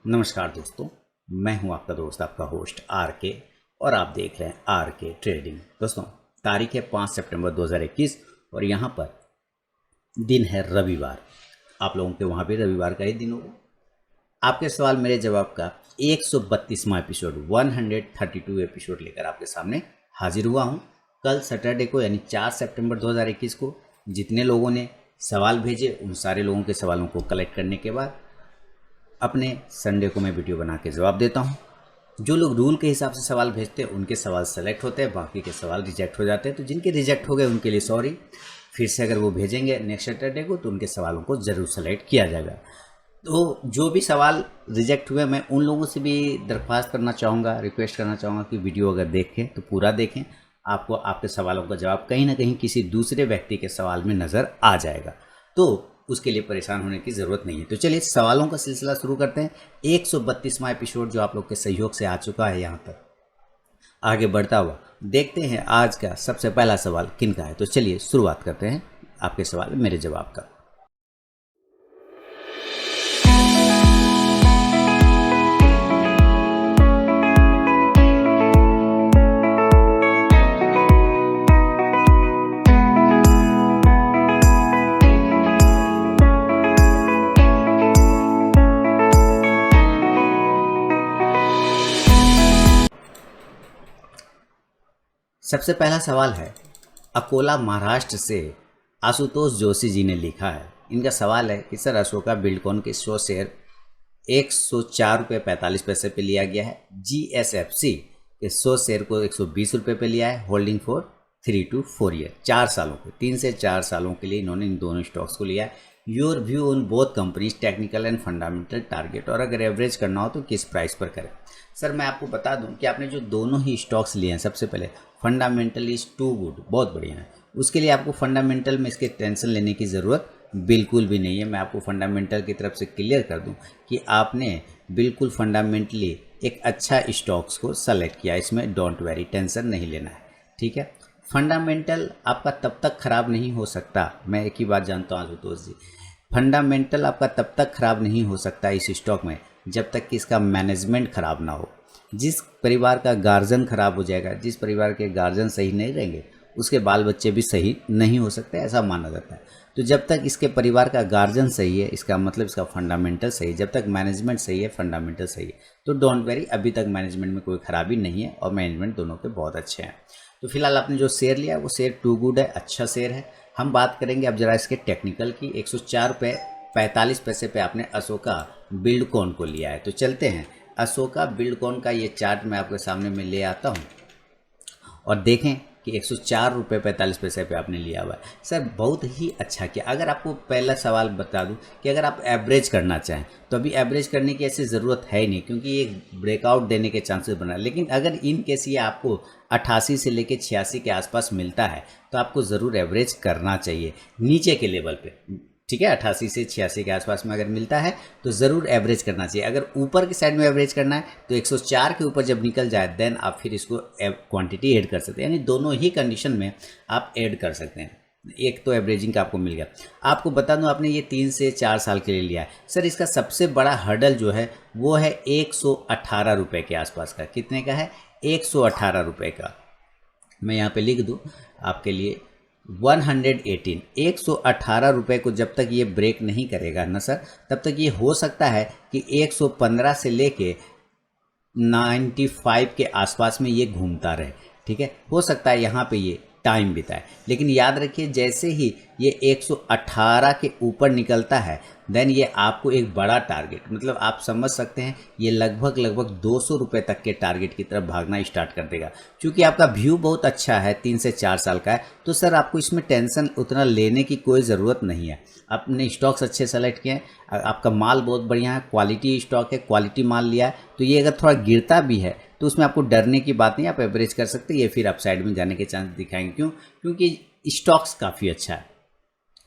नमस्कार दोस्तों, मैं हूं आपका दोस्त, आपका होस्ट आर के, और आप देख रहे हैं आर के ट्रेडिंग। दोस्तों, तारीख है 5 सितंबर 2021 और यहां पर दिन है रविवार। आप लोगों के वहां भी रविवार का ही दिन होगा। आपके सवाल मेरे जवाब का 132वां एपिसोड 132 एपिसोड लेकर आपके सामने हाजिर हुआ हूं। कल सैटरडे को यानी 4 सितंबर 2021 को जितने लोगों ने सवाल भेजे उन सारे लोगों के सवालों को कलेक्ट करने के बाद अपने संडे को मैं वीडियो बना के जवाब देता हूं। जो लोग रूल के हिसाब से सवाल भेजते हैं उनके सवाल सेलेक्ट होते हैं, बाकी के सवाल रिजेक्ट हो जाते हैं। तो जिनके रिजेक्ट हो गए उनके लिए सॉरी। फिर से अगर वो भेजेंगे नेक्स्ट सैटरडे को तो उनके सवालों को ज़रूर सेलेक्ट किया जाएगा। तो जो भी सवाल रिजेक्ट हुए मैं उन लोगों से भी दरख्वास्त करना चाहूँगा, रिक्वेस्ट करना चाहूँगा कि वीडियो अगर देखें तो पूरा देखें। आपको आपके सवालों का जवाब कहीं ना कहीं किसी दूसरे व्यक्ति के सवाल में नज़र आ जाएगा, तो उसके लिए परेशान होने की ज़रूरत नहीं है। तो चलिए सवालों का सिलसिला शुरू करते हैं। 132वां एपिसोड जो आप लोग के सहयोग से आ चुका है, यहाँ तक आगे बढ़ता हुआ देखते हैं आज का सबसे पहला सवाल किन का है। तो चलिए शुरुआत करते हैं आपके सवाल मेरे जवाब का। सबसे पहला सवाल है अकोला महाराष्ट्र से आशुतोष जोशी जी ने लिखा है। इनका सवाल है कि सर अशोका बिल्डकॉन के 100 शेयर 104 रुपये 45 पैसे पे लिया गया है। GSFC के 100 शेयर को 120 रुपये पे लिया है। होल्डिंग फॉर 3 to 4 ईयर, 4 सालों के 3 से 4 सालों के लिए इन्होंने इन दोनों स्टॉक्स को लिया है। Your view on both companies, technical and fundamental target, और अगर एवरेज करना हो तो किस प्राइस पर करें। सर मैं आपको बता दूं कि आपने जो दोनों ही स्टॉक्स लिए हैं, सबसे पहले फंडामेंटल इज टू गुड, बहुत बढ़िया है। उसके लिए आपको फंडामेंटल में इसके टेंशन लेने की ज़रूरत बिल्कुल भी नहीं है। मैं आपको फंडामेंटल की तरफ से क्लियर कर दूं कि आपने बिल्कुल फंडामेंटली एक अच्छा स्टॉक्स को सेलेक्ट किया, इसमें डोंट वेरी, टेंशन नहीं लेना है, ठीक है। फंडामेंटल आपका तब तक ख़राब नहीं हो सकता, मैं एक ही बात जानता हूँ आशुतोष जी, फंडामेंटल आपका तब तक ख़राब नहीं हो सकता इस स्टॉक में जब तक कि इसका मैनेजमेंट ख़राब ना हो। जिस परिवार का गार्जियन ख़राब हो जाएगा, जिस परिवार के गार्जियन सही नहीं रहेंगे, उसके बाल बच्चे भी सही नहीं हो सकते, ऐसा माना जाता है। तो जब तक इसके परिवार का गार्जियन सही है, इसका मतलब इसका फंडामेंटल सही है। जब तक मैनेजमेंट सही है, फंडामेंटल सही है, तो डोंट वेरी, अभी तक मैनेजमेंट में कोई खराबी नहीं है और मैनेजमेंट दोनों के बहुत अच्छे हैं। तो फिलहाल आपने जो शेयर लिया वो शेयर टू गुड है, अच्छा शेयर है। हम बात करेंगे अब जरा इसके टेक्निकल की। 104 रुपये 45 पैसे पे आपने अशोका बिल्डकॉन को लिया है। तो चलते हैं अशोका बिल्डकॉन का ये चार्ट मैं आपके सामने में ले आता हूँ और देखें कि 104 रुपये 45 पैसे पे आपने लिया हुआ है। सर बहुत ही अच्छा किया। अगर आपको पहला सवाल बता दूं कि अगर आप एवरेज करना चाहें तो अभी एवरेज करने की ऐसी ज़रूरत है ही नहीं, क्योंकि ये ब्रेकआउट देने के चांसेस बना। लेकिन अगर इन केस ये आपको 88 से लेके 86 के आसपास मिलता है तो आपको ज़रूर एवरेज करना चाहिए नीचे के लेवल पे, ठीक है। 88 से 86 के आसपास में अगर मिलता है तो ज़रूर एवरेज करना चाहिए। अगर ऊपर की साइड में एवरेज करना है तो 104 के ऊपर जब निकल जाए देन आप फिर इसको क्वांटिटी ऐड कर सकते हैं, यानी दोनों ही कंडीशन में आप ऐड कर सकते हैं। एक तो एवरेजिंग का आपको मिल गया। आपको बता दूं आपने ये 3 से 4 साल के लिए लिया है। सर इसका सबसे बड़ा हर्डल जो है वो है 118 रुपये के आसपास का। कितने का है? 118 रुपये का। मैं यहाँ पे लिख दूँ आपके लिए 118 रुपये को जब तक ये ब्रेक नहीं करेगा ना सर, तब तक ये हो सकता है कि 115 से लेके 95 के आसपास में ये घूमता रहे, ठीक है। हो सकता है यहाँ पे ये टाइम बिताए, लेकिन याद रखिए जैसे ही ये 118 के ऊपर निकलता है देन ये आपको एक बड़ा टारगेट, मतलब आप समझ सकते हैं ये लगभग 200 रुपये तक के टारगेट की तरफ भागना स्टार्ट कर देगा। क्योंकि आपका व्यू बहुत अच्छा है, 3 से 4 साल का है, तो सर आपको इसमें टेंशन उतना लेने की कोई ज़रूरत नहीं है। आपने स्टॉक्स अच्छे सेलेक्ट किए हैं, आपका माल बहुत बढ़िया है, क्वालिटी स्टॉक है, क्वालिटी माल लिया है, तो ये अगर थोड़ा गिरता भी है तो उसमें आपको डरने की बात नहीं, आप एवरेज कर सकते हैं। ये फिर अपसाइड में जाने के चांस दिखाएंगे। क्यों? क्योंकि स्टॉक्स काफ़ी अच्छा है।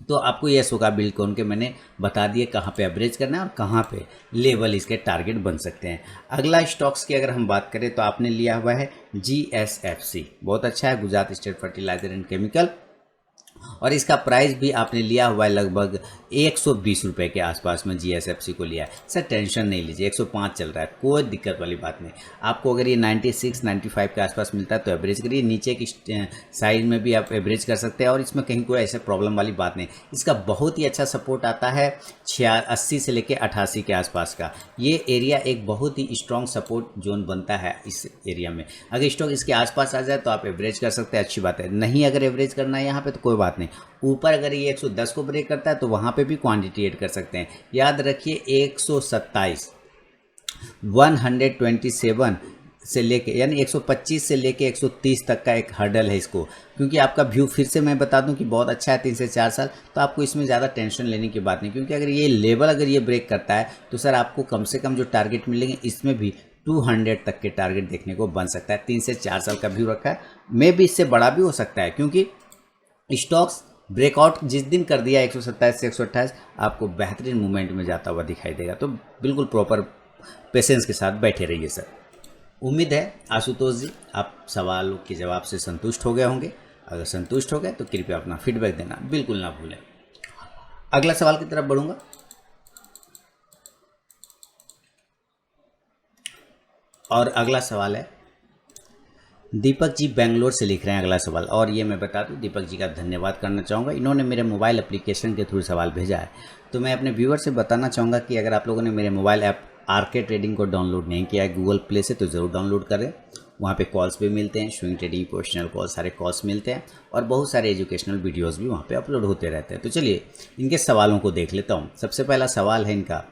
तो आपको ये अशोका बिल्डकॉन के मैंने बता दिए कहाँ पे एवरेज करना है और कहाँ पे लेवल इसके टारगेट बन सकते हैं। अगला स्टॉक्स की अगर हम बात करें तो आपने लिया हुआ है GSFC, बहुत अच्छा है, Gujarat state fertiliser and chemical. और इसका प्राइस भी आपने लिया हुआ है लगभग 120 रुपये के आसपास में GSFC को लिया है। सर टेंशन नहीं लीजिए, 105 चल रहा है, कोई दिक्कत वाली बात नहीं। आपको अगर ये 96 95 के आसपास मिलता है तो एवरेज करिए, नीचे की साइड में भी आप एवरेज कर सकते हैं और इसमें कहीं कोई ऐसे प्रॉब्लम वाली बात नहीं। इसका बहुत ही अच्छा सपोर्ट आता है 80 से लेकर 88 के आसपास का। ये एरिया एक बहुत ही स्ट्रॉन्ग सपोर्ट जोन बनता है इस एरिया में। अगर स्टॉक इसके आसपास आ जाए तो आप एवरेज कर सकते हैं, अच्छी बात है। नहीं अगर एवरेज करना है यहाँ पे तो कोई बात नहीं, ऊपर अगर ये 110 को ब्रेक करता है तो वहाँ पे भी क्वांटिटी ऐड कर सकते हैं। याद रखिए 127 127 से लेके यानी 125 से लेके 130 तक का एक हर्डल है इसको, क्योंकि आपका व्यू फिर से मैं बता दूं कि बहुत अच्छा है 3 से 4 साल, तो आपको इसमें ज़्यादा टेंशन लेने की बात नहीं। क्योंकि अगर ये लेवल अगर ये ब्रेक करता है तो सर आपको कम से कम जो टारगेट मिलेंगे इसमें भी 200 तक के टारगेट देखने को बन सकता है। 3 से 4 साल का व्यू रखा है, मे भी इससे बड़ा भी हो सकता है, क्योंकि स्टॉक्स ब्रेकआउट जिस दिन कर दिया 127 से 128 आपको बेहतरीन मूवमेंट में जाता हुआ दिखाई देगा। तो बिल्कुल प्रॉपर पेशेंस के साथ बैठे रहिए सर। उम्मीद है आशुतोष जी आप सवालों के जवाब से संतुष्ट हो गए होंगे। अगर संतुष्ट हो गए तो कृपया अपना फीडबैक देना बिल्कुल ना भूलें। अगला सवाल की तरफ बढ़ूंगा। और अगला सवाल है दीपक जी बेंगलोर से लिख रहे हैं अगला सवाल, और ये मैं बता दूं दीपक जी का धन्यवाद करना चाहूँगा। इन्होंने मेरे मोबाइल एप्लीकेशन के थ्रू सवाल भेजा है। तो मैं अपने व्यूअर से बताना चाहूँगा कि अगर आप लोगों ने मेरे मोबाइल ऐप आरके ट्रेडिंग को डाउनलोड नहीं किया है गूगल प्ले से तो ज़रूर डाउनलोड करें। वहाँ पे कॉल्स भी मिलते हैं, स्विंग ट्रेडिंग, पोजिशनल कॉल, सारे कॉल्स मिलते हैं और बहुत सारे एजुकेशनल वीडियोज़ भी वहाँ पर अपलोड होते रहते हैं। तो चलिए इनके सवालों को देख लेता हूँ। सबसे पहला सवाल है इनका,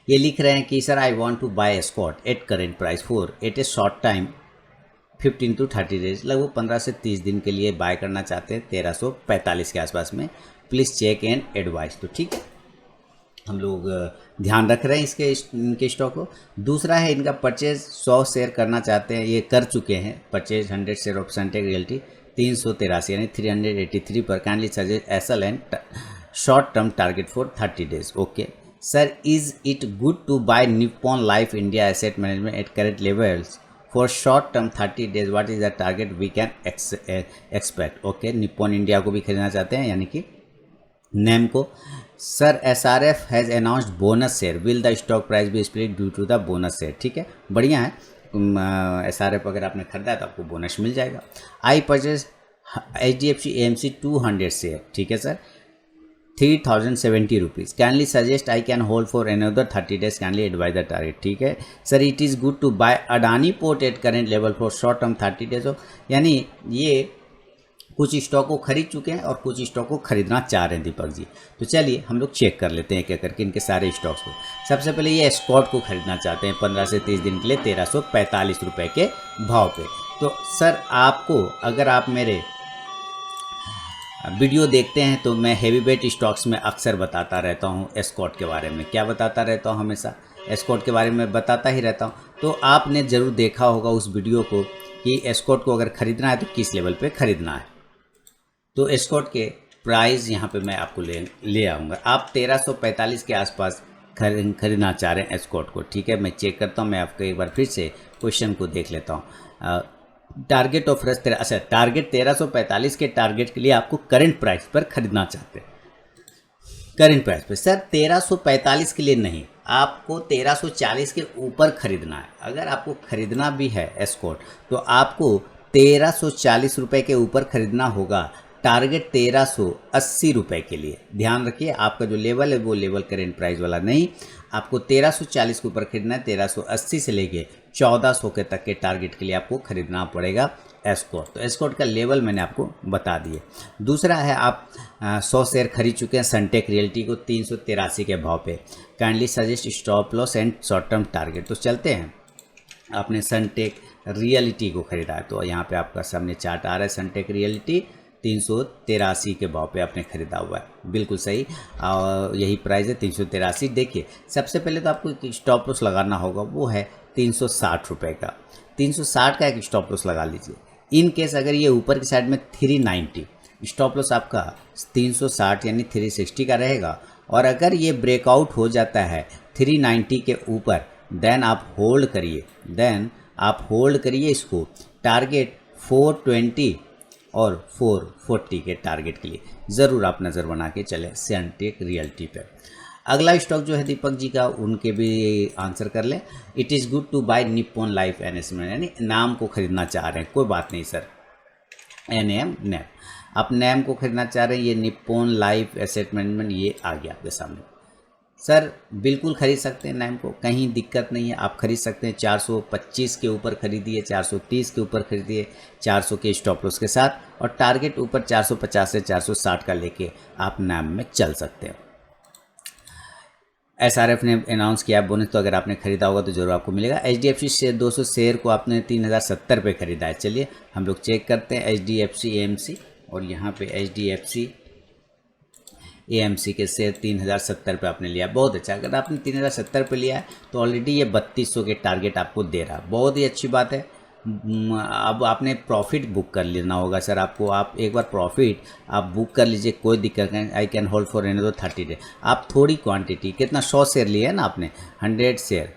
ये लिख रहे हैं कि sir I want to buy escort at current price for at a short time 15 to 30 days, लगभग 15 से 30 दिन के लिए बाय करना चाहते हैं 1345 के आसपास में। Please check and advise. तो ठीक है, हम लोग ध्यान रख रहे हैं इनके स्टॉक को। दूसरा है इनका परचेज 100 शेयर करना चाहते हैं, ये कर चुके हैं purchase 100 share of Sunteck Realty 383 यानी 383 पर। Kindly suggest SL and short term target for 30 days. Okay sir, is it good to buy Nippon Life India asset management at current levels for short term 30 days, what is the target we can expect. Okay, Nippon India को भी खरीदना चाहते हैं यानी कि name को। Sir SRF has announced bonus share, will the stock price be split due to the bonus share. ठीक है, बढ़िया है। SRF अगर आपने खरीदा है तो आपको बोनस मिल जाएगा। I purchase HDFC AMC 200 share, ठीक है sir, 3070 rupees. Kindly suggest I can hold for another 30 days, kindly advise the target. ठीक है sir, it is good to buy Adani port at current level for short term 30 days. यानी ये कुछ stock को खरीद चुके हैं और कुछ स्टॉक को खरीदना चाह रहे हैं दीपक जी। तो चलिए हम लोग चेक कर लेते हैं एक एक करके इनके सारे स्टॉक्स को। सबसे पहले ये एस्कॉर्ट को खरीदना चाहते हैं 15 से 30 दिन के लिए 1345 रुपये के भाव पे। तो सर आपको, अगर आप मेरे वीडियो देखते हैं तो मैं हेवी वेट स्टॉक्स में अक्सर बताता रहता हूँ एस्कॉर्ट के बारे में। क्या बताता रहता हूँ? हमेशा एस्कॉर्ट के बारे में बताता ही रहता हूँ। तो आपने ज़रूर देखा होगा उस वीडियो को कि एस्कॉर्ट को अगर ख़रीदना है तो किस लेवल पे ख़रीदना है। तो एस्कॉर्ट के प्राइस यहाँ पे मैं आपको ले आऊँगा। आप 1345 के आसपास खरीदना चाह रहे हैं एस्कॉर्ट को। ठीक है, मैं चेक करता हूँ, मैं आपको एक बार फिर से क्वेश्चन को देख लेता हूँ। टारगेट ऑफ रस अच्छा, टारगेट 1345 के टारगेट के लिए आपको करंट प्राइस पर खरीदना चाहते हैं। करंट प्राइस पर सर 1345 के लिए नहीं, आपको 1340 के ऊपर खरीदना है। अगर आपको खरीदना भी है एस्कॉर्ट तो आपको 1340 रुपये के ऊपर खरीदना होगा। टारगेट 1380 रुपये के लिए। ध्यान रखिए, आपका जो लेवल है वो लेवल करेंट प्राइस वाला नहीं, आपको 1340 के ऊपर खरीदना है। 1380 से लेके 1400 के तक के टारगेट के लिए आपको खरीदना पड़ेगा एस्कॉर्ट। तो एस्कॉर्ट का लेवल मैंने आपको बता दिए। दूसरा है, आप 100 शेयर खरीद चुके हैं सनटेक रियल्टी को 383 के भाव पे। Kindly suggest stop loss and short term target. तो चलते हैं, आपने सनटेक रियलिटी को खरीदा है तो यहाँ पे आपका सामने चार्ट आ रहा है। सनटेक रियलिटी 383 के भाव पे आपने खरीदा हुआ है, बिल्कुल सही। और यही प्राइस है 383। देखिए, सबसे पहले तो आपको एक स्टॉप लॉस लगाना होगा, वो है 360 रुपये का। 360 का एक स्टॉप लॉस लगा लीजिए। इन केस अगर ये ऊपर की साइड में 390, स्टॉप लॉस आपका 360 यानी 360 का रहेगा। और अगर ये ब्रेकआउट हो जाता है 390 के ऊपर, देन आप होल्ड करिए, इसको। टारगेट 420 और 440 के टारगेट के लिए ज़रूर आप नज़र बना के चलें सनटेक रियल्टी पे। अगला स्टॉक जो है दीपक जी का, उनके भी आंसर कर लें। It is good to buy Nippon Life investment, यानी नाम को खरीदना चाह रहे हैं, कोई बात नहीं सर, NAM नैम, आप नैम को खरीदना चाह रहे हैं, ये निप्पॉन लाइफ एसेट मैनेजमेंट ये आ गया आपके सामने सर। बिल्कुल खरीद सकते हैं नैम को, कहीं दिक्कत नहीं है, आप खरीद सकते हैं। 425 के ऊपर खरीदिए, 430 के ऊपर खरीदिए 400 के स्टॉप लॉस के साथ, और टारगेट ऊपर 450 से 460 का लेके आप नैम में चल सकते हैं। SRF ने अनाउंस किया बोनस, तो अगर आपने खरीदा होगा तो जरूर आपको मिलेगा। HDFC शेयर 200 शेयर को आपने 3070 पे खरीदा है। चलिए हम लोग चेक करते हैं HDFC AMC, और यहाँ पे HDFC AMC के शेयर 3070 पे आपने लिया, बहुत अच्छा। अगर आपने 3070 पे लिया है तो ऑलरेडी ये 3200 के टारगेट आपको दे रहा है, बहुत ही अच्छी बात है। अब आपने प्रॉफिट बुक कर लेना होगा सर आपको, आप एक बार प्रॉफिट आप बुक कर लीजिए, कोई दिक्कत नहीं। आई can hold for another 30 day. आप थोड़ी क्वांटिटी, कितना 100 शेयर लिए है ना आपने, 100 शेयर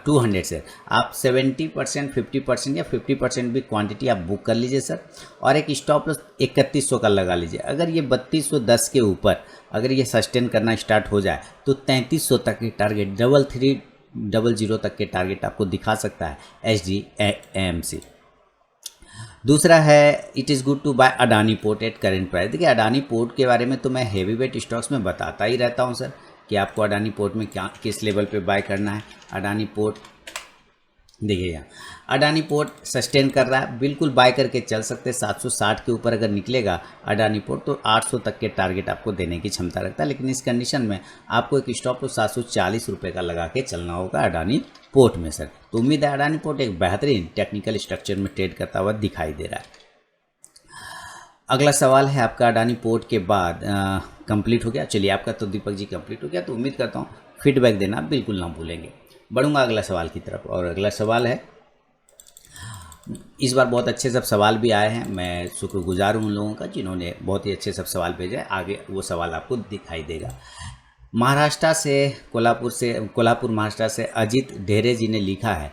200 शेयर, आप 70% 50% या 50% भी क्वांटिटी आप बुक कर लीजिए सर, और एक स्टॉप लॉस 3100 का लगा लीजिए। अगर ये 3210 के ऊपर अगर ये सस्टेन करना स्टार्ट हो जाए तो 3300 तक की टारगेट 3300 तक के टारगेट आपको दिखा सकता है HDFC। दूसरा है it is good to buy Adani port at current price. देखिए अडानी पोर्ट के बारे में तो मैं हेवी वेट स्टॉक्स में बताता ही रहता हूं सर, कि आपको अडानी पोर्ट में क्या किस लेवल पे बाय करना है। अडानी पोर्ट देखिए यहाँ अडानी पोर्ट सस्टेन कर रहा है, बिल्कुल बाय करके चल सकते हैं। 760 के ऊपर अगर निकलेगा अडानी पोर्ट तो 800 तक के टारगेट आपको देने की क्षमता रखता है, लेकिन इस कंडीशन में आपको एक स्टॉप तो 740 रुपये का लगा के चलना होगा अडानी पोर्ट में सर। तो उम्मीद है अडानी पोर्ट एक बेहतरीन टेक्निकल स्ट्रक्चर में ट्रेड करता हुआ दिखाई दे रहा है। अगला सवाल है आपका अडानी पोर्ट के बाद कंप्लीट हो गया। चलिए आपका तो दीपक जी कंप्लीट हो गया, तो उम्मीद करता हूँ फीडबैक देना बिल्कुल ना भूलेंगे। बढ़ूंगा अगला सवाल की तरफ, और अगला सवाल है, इस बार बहुत अच्छे सब सवाल भी आए हैं, मैं शुक्रगुजार हूँ उन लोगों का जिन्होंने बहुत ही अच्छे सब सवाल भेजे। आगे वो सवाल आपको दिखाई देगा। महाराष्ट्र से कोल्हापुर महाराष्ट्र से अजीत ढेरे जी ने लिखा है,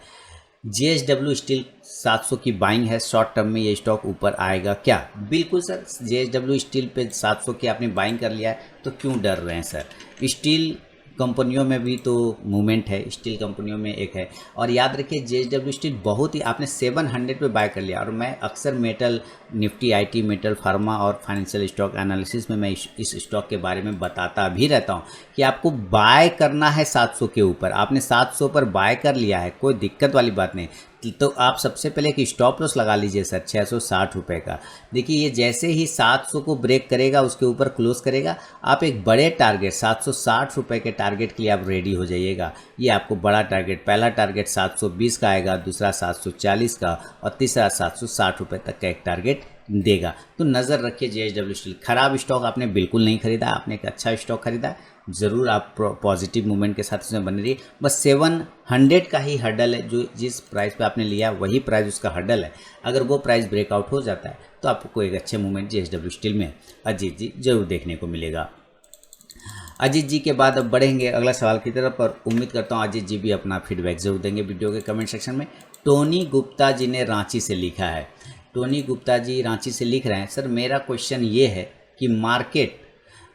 JSW स्टील 700 की बाइंग है, शॉर्ट टर्म में ये स्टॉक ऊपर आएगा क्या? बिल्कुल सर, JSW स्टील पे 700 की आपने बाइंग कर लिया है तो क्यों डर रहे हैं सर। स्टील कंपनियों में भी तो मूवमेंट है, स्टील कंपनियों में एक है। और याद रखिए JSW स्टील बहुत ही आपने 700 पे बाय कर लिया, और मैं अक्सर metal Nifty IT metal pharma और फाइनेंशियल स्टॉक एनालिसिस में मैं इस स्टॉक के बारे में बताता भी रहता हूं कि आपको बाय करना है 700 के ऊपर। आपने 700 पर बाय कर लिया है, कोई दिक्कत वाली बात नहीं, तो आप सबसे पहले एक स्टॉप लॉस लगा लीजिए सर 660 रुपये का। देखिए ये जैसे ही 700 को ब्रेक करेगा उसके ऊपर क्लोज करेगा, आप एक बड़े टारगेट 760 रुपये के टारगेट के लिए आप रेडी हो जाइएगा। ये आपको बड़ा टारगेट, पहला टारगेट 720 का आएगा, दूसरा 740 का, और तीसरा 760 रुपये तक का एक टारगेट देगा। तो नज़र रखिए JSW स्टील। खराब स्टॉक आपने बिल्कुल नहीं खरीदा, आपने एक अच्छा स्टॉक खरीदा है, ज़रूर आप पॉजिटिव मूवमेंट के साथ उसमें बने रहिए। बस 700 का ही हर्डल है, जो जिस प्राइस पे आपने लिया वही प्राइस उसका हर्डल है। अगर वो प्राइस ब्रेकआउट हो जाता है तो आपको एक अच्छे मूवमेंट JSW स्टील में अजीत जी जरूर देखने को मिलेगा। अजीत जी के बाद अब बढ़ेंगे अगला सवाल की तरफ, और उम्मीद करता हूँ अजीत जी भी अपना फीडबैक जरूर देंगे वीडियो के कमेंट सेक्शन में। टोनी गुप्ता जी ने रांची से लिखा है, टोनी गुप्ता जी रांची से लिख रहे हैं, सर मेरा क्वेश्चन ये है कि मार्केट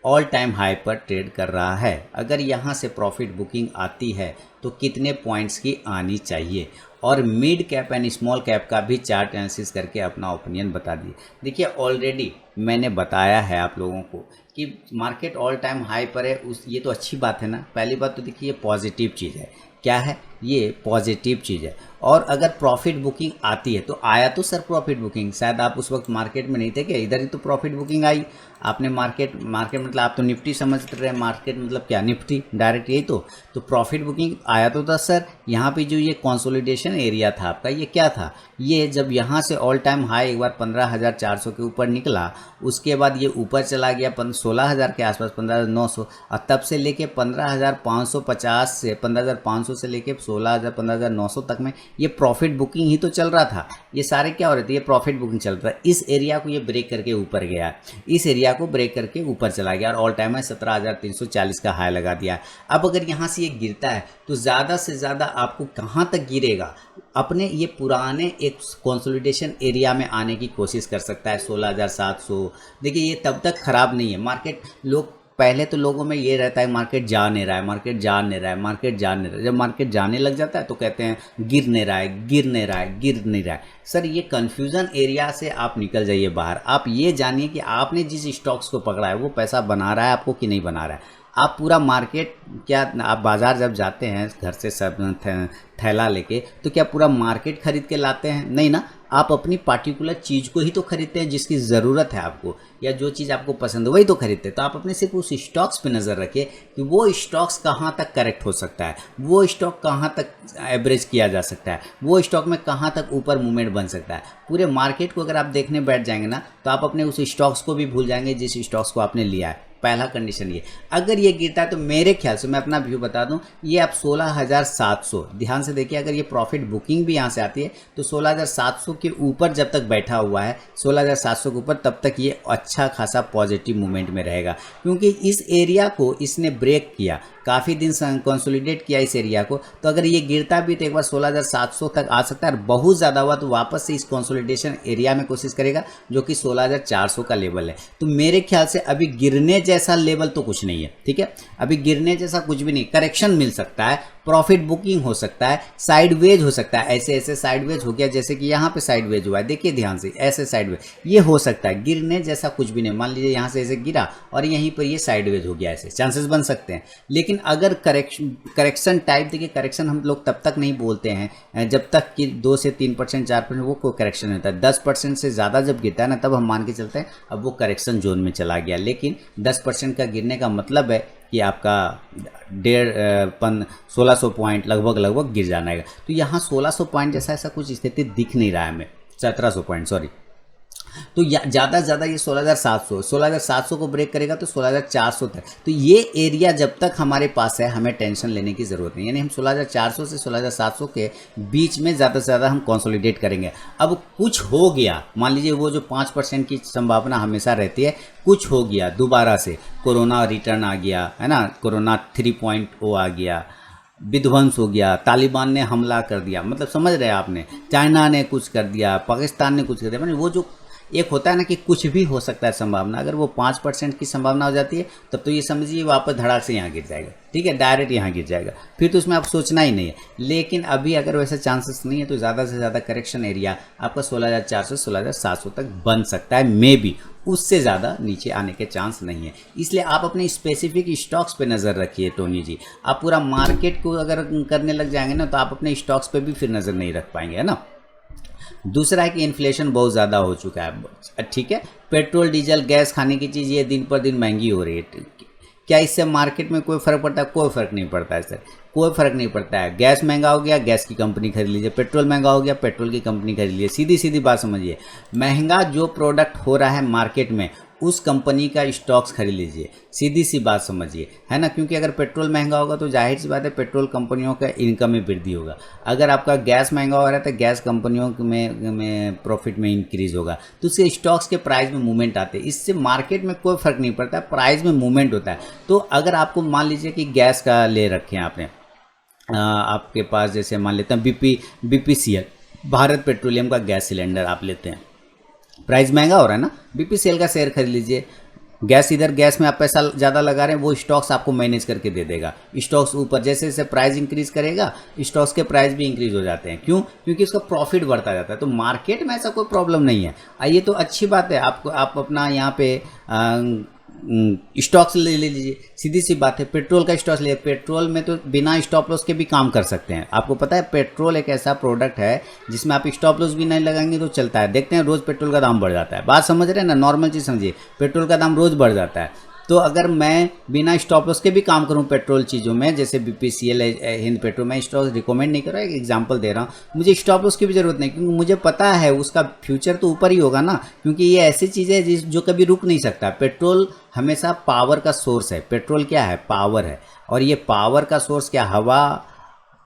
ऑल टाइम हाई पर ट्रेड कर रहा है, अगर यहाँ से प्रॉफिट बुकिंग आती है तो कितने पॉइंट्स की आनी चाहिए, और mid cap and small cap का भी चार्ट एनालिसिस करके अपना ओपिनियन बता दिए। देखिए ऑलरेडी मैंने बताया है आप लोगों को कि मार्केट ऑल टाइम हाई पर है, ये तो अच्छी बात है ना। पहली बात तो देखिए ये पॉजिटिव चीज़ है, क्या है ये पॉजिटिव चीज़ है। और अगर प्रॉफिट बुकिंग आती है तो आया तो सर प्रॉफिट बुकिंग, शायद आप उस वक्त मार्केट में नहीं थे क्या, इधर ही तो प्रॉफिट बुकिंग आई। आपने मार्केट मतलब आप तो निफ्टी समझ रहे हैं, मार्केट मतलब क्या निफ्टी डायरेक्ट, यही तो प्रॉफिट बुकिंग आया तो था सर। यहाँ पे जो ये कंसोलिडेशन एरिया था आपका, ये क्या था, ये जब यहाँ से ऑल टाइम हाई एक बार 15,400 के ऊपर निकला, उसके बाद ये ऊपर चला गया 16,000 के आसपास, 15,900, और तब से लेके 15,550 से 15,500 से लेके 16,000 15,900 तक में ये प्रॉफिट बुकिंग ही तो चल रहा था। ये सारे क्या हो रहे थे, ये प्रॉफिट बुकिंग चल रहा है। इस एरिया को ये ब्रेक करके ऊपर गया, इस एरिया को ब्रेक करके ऊपर चला गया, और ऑल टाइम है 17,340 का हाई लगा दिया। अब अगर यहाँ से ये गिरता है तो ज़्यादा से ज़्यादा आपको कहाँ तक गिरेगा, अपने ये पुराने एक कंसोलिडेशन एरिया में आने की कोशिश कर सकता है 16,700। देखिए ये तब तक ख़राब नहीं है मार्केट। लोग पहले तो लोगों में ये रहता है मार्केट जा नहीं रहा है, मार्केट जा नहीं रहा है, मार्केट जा नहीं रहा है। जब मार्केट जाने लग जाता है तो कहते हैं गिर नहीं रहा है, गिर नहीं रहा है, गिर नहीं रहा है। सर ये कन्फ्यूज़न एरिया से आप निकल जाइए बाहर। आप ये जानिए कि आपने जिस स्टॉक्स को पकड़ा है वो पैसा बना रहा है आपको कि नहीं बना रहा है। आप पूरा मार्केट, क्या आप बाज़ार जब जाते हैं घर से सब थैला लेके, तो क्या पूरा मार्केट खरीद के लाते हैं? नहीं ना। आप अपनी पार्टिकुलर चीज़ को ही तो खरीदते हैं जिसकी ज़रूरत है आपको, या जो चीज़ आपको पसंद है वही तो खरीदते हैं। तो आप अपने सिर्फ उस स्टॉक्स पे नज़र रखिए कि वो स्टॉक्स कहाँ तक करेक्ट हो सकता है, वो स्टॉक कहाँ तक एवरेज किया जा सकता है, वो स्टॉक में कहाँ तक ऊपर मूवमेंट बन सकता है। पूरे मार्केट को अगर आप देखने बैठ जाएंगे ना तो आप अपने उस स्टॉक्स को भी भूल जाएंगे जिस स्टॉक्स को आपने लिया है। पहला कंडीशन ये। अगर ये गिरता है तो मेरे ख्याल से, मैं अपना व्यू बता दूं, ये आप 16,700, ध्यान से देखिए, अगर ये प्रॉफिट बुकिंग भी यहाँ से आती है तो 16,700 के ऊपर जब तक बैठा हुआ है, 16,700 के ऊपर, तब तक ये अच्छा खासा पॉजिटिव मूवमेंट में रहेगा। क्योंकि इस एरिया को इसने ब्रेक किया, काफ़ी दिन कंसोलिडेट किया इस एरिया को। तो अगर ये गिरता भी तो एक बार 16,700 तक आ सकता है, और बहुत ज़्यादा हुआ तो वापस से इस कंसोलिडेशन एरिया में कोशिश करेगा जो कि 16,400 का लेवल है। तो मेरे ख्याल से अभी गिरने जैसा लेवल तो कुछ नहीं है, ठीक है। अभी गिरने जैसा कुछ भी नहीं, करेक्शन मिल सकता है, प्रॉफिट बुकिंग हो सकता है, साइडवेज हो सकता है, ऐसे ऐसे साइडवेज हो गया जैसे कि यहाँ पे साइडवेज हुआ है, देखिए ध्यान से, ऐसे साइडवेज ये हो सकता है। गिरने जैसा कुछ भी नहीं, मान लीजिए यहाँ से ऐसे गिरा और यहीं पर ये साइडवेज हो गया, ऐसे चांसेस बन सकते हैं। लेकिन अगर करेक्शन टाइप, देखिए करेक्शन हम लोग तब तक नहीं बोलते हैं जब तक कि 2 से 3%, 4% वो कोई करेक्शन होता है। 10% से ज़्यादा जब गिरता है ना, तब हम मान के चलते हैं अब वो करेक्शन जोन में चला गया। लेकिन 10% का गिरने का मतलब है कि आपका 1600 पॉइंट लगभग गिर जाना है। तो यहाँ 1600 पॉइंट जैसा ऐसा कुछ स्थिति दिख नहीं रहा है हमें, 1700 पॉइंट सॉरी। तो ज़्यादा से ज़्यादा ये 16,700 को ब्रेक करेगा तो 16,400 तक। तो ये एरिया जब तक हमारे पास है हमें टेंशन लेने की ज़रूरत नहीं, यानी हम 16,400 से 16,700 के बीच में ज़्यादा से ज़्यादा हम कंसोलिडेट करेंगे। अब कुछ हो गया, मान लीजिए वो जो 5% की संभावना हमेशा रहती है, कुछ हो गया दोबारा से, कोरोना रिटर्न आ गया है ना, कोरोना 3.0 आ गया, विध्वंस हो गया, तालिबान ने हमला कर दिया, मतलब समझ रहे हैं आपने, चाइना ने कुछ कर दिया, पाकिस्तान ने कुछ कर दिया, मतलब वो जो एक होता है ना कि कुछ भी हो सकता है संभावना, अगर वो 5% की संभावना हो जाती है तब तो ये समझिए वापस धड़ाक से यहाँ गिर जाएगा, ठीक है, डायरेक्ट यहाँ गिर जाएगा, फिर तो उसमें आप सोचना ही नहीं है। लेकिन अभी अगर वैसे चांसेस नहीं है तो ज़्यादा से ज़्यादा करेक्शन एरिया आपका 16,400 16,700 तक बन सकता है, मे बी, उससे ज़्यादा नीचे आने के चांस नहीं है। इसलिए आप अपने स्पेसिफिक स्टॉक्स पे नज़र रखिए टोनी जी। आप पूरा मार्केट को अगर करने लग जाएंगे ना तो आप अपने स्टॉक्स पे भी फिर नज़र नहीं रख पाएंगे, है ना। दूसरा है कि इन्फ्लेशन बहुत ज़्यादा हो चुका है, ठीक है, पेट्रोल डीजल गैस खाने की चीज़ ये दिन पर दिन महंगी हो रही है। क्या इससे मार्केट में कोई फ़र्क पड़ता है? कोई फ़र्क नहीं पड़ता है सर, कोई फ़र्क नहीं पड़ता है। गैस महंगा हो गया, गैस की कंपनी खरीद लीजिए, पेट्रोल महंगा हो गया, पेट्रोल की कंपनी खरीद लीजिए। सीधी सीधी बात समझिए, महंगा जो प्रोडक्ट हो रहा है मार्केट में उस कंपनी का स्टॉक्स खरीद लीजिए, सीधी सी बात समझिए, है ना। क्योंकि अगर पेट्रोल महंगा होगा तो जाहिर सी बात है पेट्रोल कंपनियों का इनकम में वृद्धि होगा। अगर आपका गैस महंगा हो रहा है तो गैस कंपनियों में प्रॉफिट में इंक्रीज होगा, तो उसके स्टॉक्स के प्राइस में मूवमेंट आते हैं। इससे मार्केट में कोई फ़र्क नहीं पड़ता, प्राइस में मूवमेंट होता है। तो अगर आपको मान लीजिए कि गैस का ले रखे हैं आपने, आपके पास जैसे मान लेते हैं BPCL, भारत पेट्रोलियम का गैस सिलेंडर आप लेते हैं, प्राइस महंगा हो रहा है ना, BPCL का शेयर खरीद लीजिए। गैस, इधर गैस में आप पैसा ज़्यादा लगा रहे हैं, वो स्टॉक्स आपको मैनेज करके दे देगा। स्टॉक्स ऊपर जैसे जैसे प्राइस इंक्रीज करेगा स्टॉक्स के प्राइस भी इंक्रीज हो जाते हैं। क्यों? क्योंकि उसका प्रॉफिट बढ़ता जाता है। तो मार्केट में ऐसा कोई प्रॉब्लम नहीं है। आइए, तो अच्छी बात है, आपको आप अपना यहाँ पे स्टॉक्स ले लीजिए, सीधी सी बात है। पेट्रोल का स्टॉक्स ले, पेट्रोल में तो बिना स्टॉप लॉस के भी काम कर सकते हैं। आपको पता है पेट्रोल एक ऐसा प्रोडक्ट है जिसमें आप स्टॉप लॉस भी नहीं लगाएंगे तो चलता है। देखते हैं रोज़ पेट्रोल का दाम बढ़ जाता है, बात समझ रहे हैं ना, नॉर्मल चीज़ समझिए, पेट्रोल का दाम रोज़ बढ़ जाता है। तो अगर मैं बिना स्टॉप लॉस के भी काम करूं पेट्रोल चीज़ों में, जैसे BPCL, हिंद पेट्रोल, मैं स्टॉक रिकमेंड नहीं कर रहा, एक एग्जांपल दे रहा हूं, मुझे स्टॉप लॉस की भी ज़रूरत नहीं, क्योंकि मुझे पता है उसका फ्यूचर तो ऊपर ही होगा ना। क्योंकि ये ऐसी चीज़ है जो कभी रुक नहीं सकता। पेट्रोल हमेशा पावर का सोर्स है। पेट्रोल क्या है? पावर है। और ये पावर का सोर्स क्या? हवा,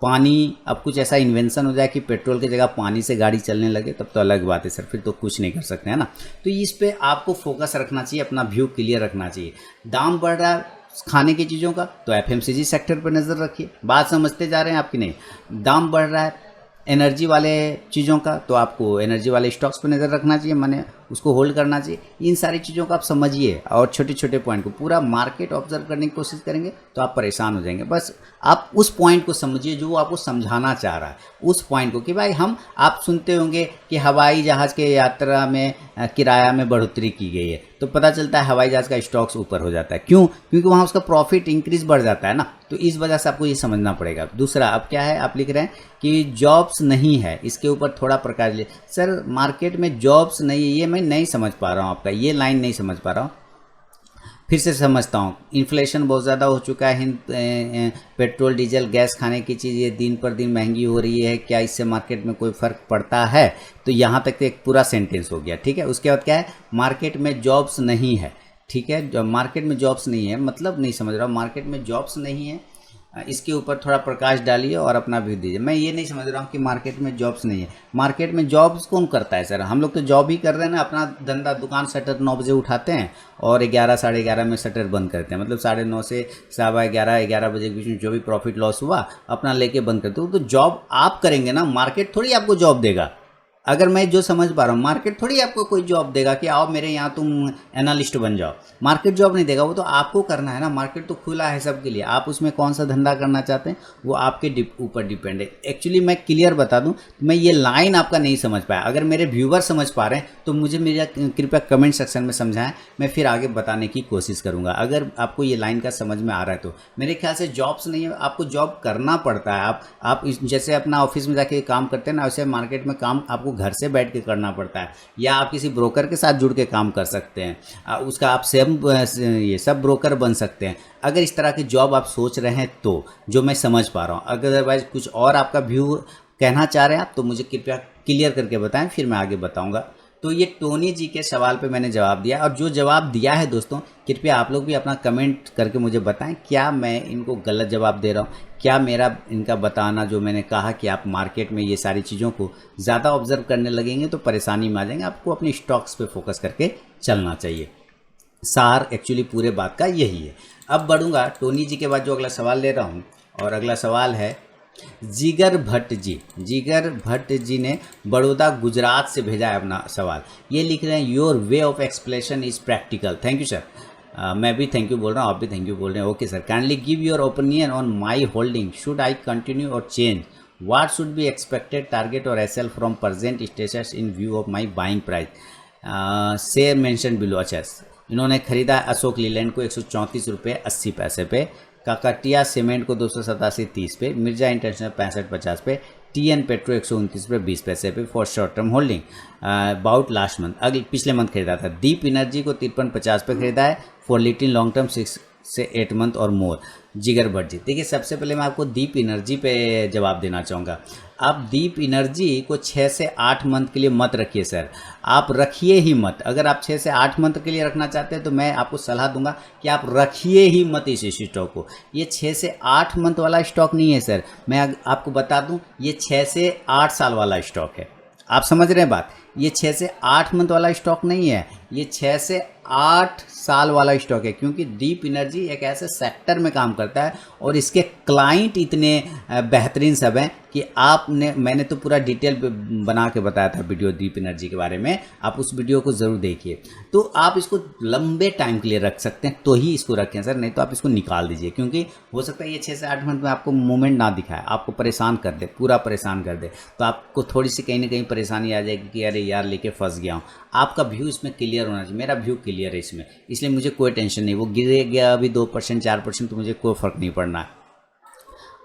पानी। अब कुछ ऐसा इन्वेंशन हो जाए कि पेट्रोल की जगह पानी से गाड़ी चलने लगे तब तो अलग बात है सर, फिर तो कुछ नहीं कर सकते, है ना। तो इस पे आपको फोकस रखना चाहिए, अपना व्यू क्लियर रखना चाहिए। दाम बढ़ रहा है खाने की चीज़ों का तो FMCG सेक्टर पर नज़र रखिए। बात समझते जा रहे हैं आपकी? नहीं, दाम बढ़ रहा है एनर्जी वाले चीज़ों का, तो आपको एनर्जी वाले स्टॉक्स पर नज़र रखना चाहिए, माने उसको होल्ड करना चाहिए। इन सारी चीज़ों को आप समझिए और छोटे छोटे पॉइंट को, पूरा मार्केट ऑब्जर्व करने की कोशिश करेंगे तो आप परेशान हो जाएंगे। बस आप उस पॉइंट को समझिए जो वो आपको समझाना चाह रहा है, उस पॉइंट को कि भाई आप सुनते होंगे कि हवाई जहाज़ के यात्रा में किराया में बढ़ोतरी की गई है, तो पता चलता है हवाई जहाज़ का स्टॉक्स ऊपर हो जाता है। क्यों? क्योंकि वहाँ उसका प्रॉफिट इंक्रीज बढ़ जाता है ना, तो इस वजह से आपको ये समझना पड़ेगा। दूसरा, अब क्या है, आप लिख रहे हैं कि जॉब्स नहीं है, इसके ऊपर थोड़ा प्रकाश ले। सर मार्केट में जॉब्स नहीं है, ये मैं नहीं समझ पा रहा हूँ, आपका ये लाइन नहीं समझ पा रहा हूँ, फिर से समझता हूँ। इन्फ्लेशन बहुत ज़्यादा हो चुका है, पेट्रोल डीजल गैस खाने की चीज़ ये दिन पर दिन महंगी हो रही है, क्या इससे मार्केट में कोई फ़र्क पड़ता है? तो यहाँ तक एक पूरा सेंटेंस हो गया, ठीक है। उसके बाद क्या है, मार्केट में जॉब्स नहीं है, ठीक है। जो मार्केट में जॉब्स नहीं है मतलब नहीं समझ रहा हूँ, मार्केट में जॉब्स नहीं है, इसके ऊपर थोड़ा प्रकाश डालिए और अपना व्यू दीजिए। मैं ये नहीं समझ रहा हूँ कि मार्केट में जॉब्स नहीं है। मार्केट में जॉब्स कौन करता है सर? हम लोग तो जॉब ही कर रहे हैं ना, अपना धंधा, दुकान शटर 9 बजे उठाते हैं और 11 साढ़े 11 में शटर बंद करते हैं, मतलब 9:30 से 11:15 बजे के बीच में जो भी प्रॉफिट लॉस हुआ अपना लेके बंद करते हो। तो जॉब आप करेंगे ना, मार्केट थोड़ी आपको जॉब देगा। अगर मैं जो समझ पा रहा हूँ, मार्केट थोड़ी आपको कोई जॉब देगा कि आओ मेरे यहाँ तुम एनालिस्ट बन जाओ, मार्केट जॉब नहीं देगा, वो तो आपको करना है ना। मार्केट तो खुला है सबके लिए, आप उसमें कौन सा धंधा करना चाहते हैं वो आपके ऊपर डिपेंड है। एक्चुअली मैं क्लियर बता दूं, मैं ये लाइन आपका नहीं समझ पाया। अगर मेरे व्यूवर समझ पा रहे हैं तो मुझे मेरा कृपया कमेंट सेक्शन में समझाएं, मैं फिर आगे बताने की कोशिश करूँगा। अगर आपको ये लाइन का समझ में आ रहा है तो मेरे ख्याल से जॉब्स नहीं है, आपको जॉब करना पड़ता है। आप जैसे अपना ऑफिस में जाके काम करते हैं ना, वैसे मार्केट में काम आपको घर से बैठ के करना पड़ता है, या आप किसी ब्रोकर के साथ जुड़ के काम कर सकते हैं, उसका आप ये सब ब्रोकर बन सकते हैं। अगर इस तरह की जॉब आप सोच रहे हैं तो, जो मैं समझ पा रहा हूँ, अदरवाइज कुछ और आपका व्यू कहना चाह रहे हैं आप तो मुझे कृपया क्लियर करके बताएं, फिर मैं आगे बताऊंगा। तो ये टोनी जी के सवाल पे मैंने जवाब दिया, और जो जवाब दिया है दोस्तों, कृपया आप लोग भी अपना कमेंट करके मुझे बताएं, क्या मैं इनको गलत जवाब दे रहा हूँ, क्या मेरा इनका बताना, जो मैंने कहा कि आप मार्केट में ये सारी चीज़ों को ज़्यादा ऑब्जर्व करने लगेंगे तो परेशानी में आ जाएंगे, आपको अपने स्टॉक्स पे फोकस करके चलना चाहिए। सार एक्चुअली पूरे बात का यही है। अब बढ़ूंगा टोनी जी के बाद जो अगला सवाल ले रहा हूँ, और अगला सवाल है जिगर भट्ट जी। जिगर भट्ट जी ने बड़ौदा गुजरात से भेजा है अपना सवाल। ये लिख रहे हैं, your way of explanation is practical. Thank you sir. मैं भी थैंक यू बोल रहा हूँ, आप भी थैंक यू बोल रहे हैं। Okay sir, kindly give your opinion on my holding, should I continue और change, what should be expected target और SL from present status in view of my buying price, share mention below. अच्छा, इन्होंने खरीदा अशोक लीलैंड को 134 रुपये 80 पैसे पे, Kakatiya cement को 287.30 पे, मिर्जा इंटरनेशनल 65.50 पे, टीएन पेट्रो 129 रुपये 20 पैसे पे for short term holding about last month, अगले पिछले मंथ खरीदा था। दीप एनर्जी को 53.50 पे खरीदा है फॉर लिटिल लॉन्ग टर्म 6 से 8 मंथ और मोर। जिगर भट्ट जी, देखिए सबसे पहले मैं आपको दीप एनर्जी पे जवाब देना चाहूँगा। आप दीप एनर्जी को 6 से 8 मंथ के लिए मत रखिए सर, आप रखिए ही मत। अगर आप 6 से 8 मंथ के लिए रखना चाहते हैं तो मैं आपको सलाह दूंगा कि आप रखिए ही मत इस स्टॉक को। ये 6 से 8 मंथ वाला स्टॉक नहीं है सर, मैं आपको बता दूं, ये 6 से 8 साल वाला स्टॉक है। आप समझ रहे हैं बात? ये 6 से 8 मंथ वाला स्टॉक नहीं है, ये 6 से 8 साल वाला स्टॉक है, क्योंकि दीप एनर्जी एक ऐसे सेक्टर में काम करता है और इसके क्लाइंट इतने बेहतरीन सब हैं कि मैंने तो पूरा डिटेल बना के बताया था वीडियो दीप एनर्जी के बारे में, आप उस वीडियो को ज़रूर देखिए। तो आप इसको लंबे टाइम के लिए रख सकते हैं तो ही इसको रखें सर, नहीं तो आप इसको निकाल दीजिए, क्योंकि हो सकता है ये 6 से 8 मंथ में आपको मूवमेंट ना दिखाए, आपको परेशान कर दे, पूरा परेशान कर दे, तो आपको थोड़ी सी कहीं ना कहीं परेशानी आ जाएगी कि अरे यार लेके फंस गया हूँ। आपका व्यू इसमें क्लियर होना चाहिए, मेरा व्यू क्लियर है इसमें, इसलिए मुझे कोई टेंशन नहीं। वो गिरे गया अभी 2% 4% तो मुझे कोई फ़र्क नहीं पड़ना है।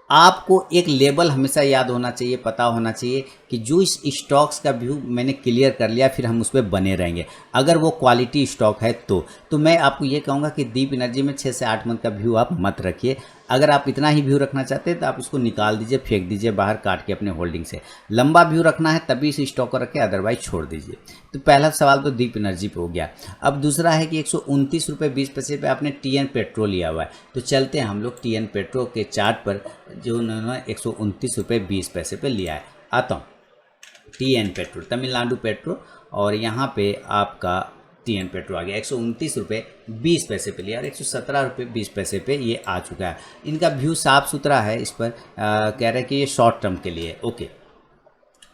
आपको एक लेवल हमेशा याद होना चाहिए, पता होना चाहिए कि जो इस स्टॉक्स का व्यू मैंने क्लियर कर लिया, फिर हम उस पर बने रहेंगे। अगर वो क्वालिटी स्टॉक है तो मैं आपको ये कहूँगा कि दीप एनर्जी में 6 से 8 मंथ का व्यू आप मत रखिए। अगर आप इतना ही व्यू रखना चाहते हैं तो आप इसको निकाल दीजिए, फेंक दीजिए बाहर, काट के अपने होल्डिंग से। लंबा व्यू रखना है तभी इस स्टॉक को रखें, अदरवाइज छोड़ दीजिए। तो पहला सवाल तो दीप एनर्जी पे हो गया। अब दूसरा है कि 129 रुपये 20 पैसे पे आपने टीएन पेट्रो लिया हुआ है, तो चलते हैं हम लोग टीएन पेट्रो के चार्ट पर, जो उन्होंने 129 रुपये 20 पैसे पे लिया है। आता हूँ, टीएन पेट्रो, तमिलनाडु पेट्रो, और यहाँ पे आपका टीएन पेट्रो आ गया 129 रुपये 20 पैसे पे लिया और 117 रुपये 20 पैसे पे ये आ चुका है। इनका व्यू साफ सुथरा है, इस पर कह रहे हैं कि ये शॉर्ट टर्म के लिए। ओके,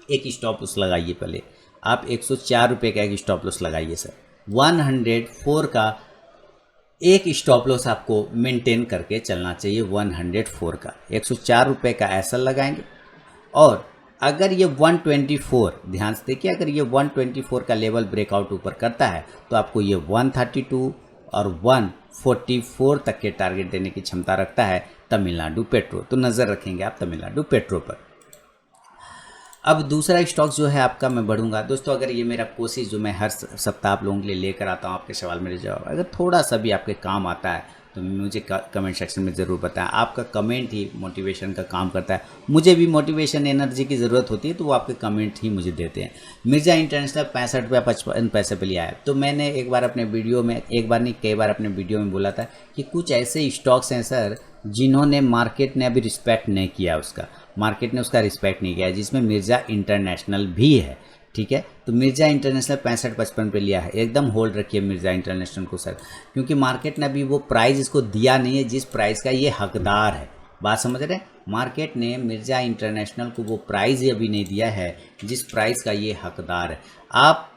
एक स्टॉप लॉस लगाइए। पहले आप 104 रुपये का एक स्टॉप लॉस लगाइए सर। 104 का एक स्टॉप लॉस आपको मेंटेन करके चलना चाहिए। 104 का 104 रुपये का ऐसा लगाएंगे। और अगर ये 124, ध्यान से देखिए, अगर ये 124 का लेवल ब्रेकआउट ऊपर करता है तो आपको ये 132 और 144 तक के टारगेट देने की क्षमता रखता है तमिलनाडु पेट्रो। तो नज़र रखेंगे आप तमिलनाडु पेट्रो पर। अब दूसरा स्टॉक जो है आपका मैं बढ़ूंगा दोस्तों। अगर ये मेरा कोशिश जो मैं हर सप्ताह आप लोगों के लिए लेकर आता हूँ, आपके सवाल मेरे जवाब अगर थोड़ा सा भी आपके काम आता है तो मुझे कमेंट सेक्शन में ज़रूर बताएं। आपका कमेंट ही मोटिवेशन का काम करता है। मुझे भी मोटिवेशन एनर्जी की ज़रूरत होती है तो वो आपके कमेंट ही मुझे देते हैं। मिर्जा इंटरनेशनल 65 रुपये 55 पैसे पे लिया है। तो मैंने एक बार अपने वीडियो में, एक बार नहीं कई बार अपने वीडियो में बोला था कि कुछ ऐसे स्टॉक्स हैं सर जिन्होंने मार्केट ने अभी रिस्पेक्ट नहीं किया, मार्केट ने उसका रिस्पेक्ट नहीं किया, जिसमें मिर्जा इंटरनेशनल भी है। ठीक है, तो मिर्जा इंटरनेशनल 65-55 पे लिया है। एकदम होल्ड रखिए मिर्जा इंटरनेशनल को सर, क्योंकि मार्केट ने अभी वो प्राइस इसको दिया नहीं है जिस प्राइस का ये हकदार है। बात समझ रहे हैं? मार्केट ने मिर्जा इंटरनेशनल को वो प्राइस ही अभी नहीं दिया है जिस प्राइस का ये हकदार है। आप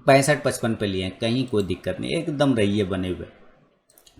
65-55 पे लिए, कहीं कोई दिक्कत नहीं, एकदम रहिए बने हुए,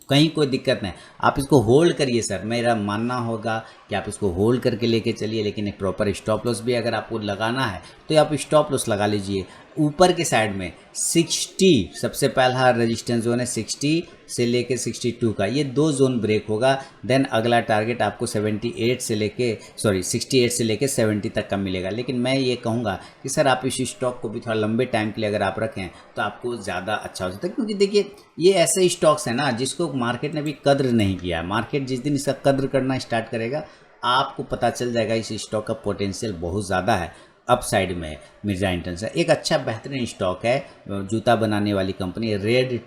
कहीं कोई दिक्कत नहीं। आप इसको होल्ड करिए सर। मेरा मानना होगा कि आप इसको होल्ड करके लेके चलिए, लेकिन एक प्रॉपर स्टॉप लॉस भी अगर आपको लगाना है तो आप स्टॉप लॉस लगा लीजिए। ऊपर के साइड में 60 सबसे पहला रेजिस्टेंस जोन है, 60 से लेके 62 का, ये 2 जोन ब्रेक होगा। देन अगला टारगेट आपको 68 से लेके 68 से लेके 70 तक का मिलेगा। लेकिन मैं ये कहूँगा कि सर आप इस स्टॉक को भी थोड़ा लंबे टाइम के लिए अगर आप रखें तो आपको ज़्यादा अच्छा हो सकता है, क्योंकि देखिए ये ऐसे स्टॉक्स हैं ना जिसको मार्केट ने भी कद्र नहीं किया है। मार्केट जिस दिन इसका कद्र करना स्टार्ट करेगा आपको पता चल जाएगा इस स्टॉक का पोटेंशियल बहुत ज़्यादा है। अप साइड में मिर्जा इंटरनेशनल एक अच्छा बेहतरीन स्टॉक है, जूता बनाने वाली कंपनी रेड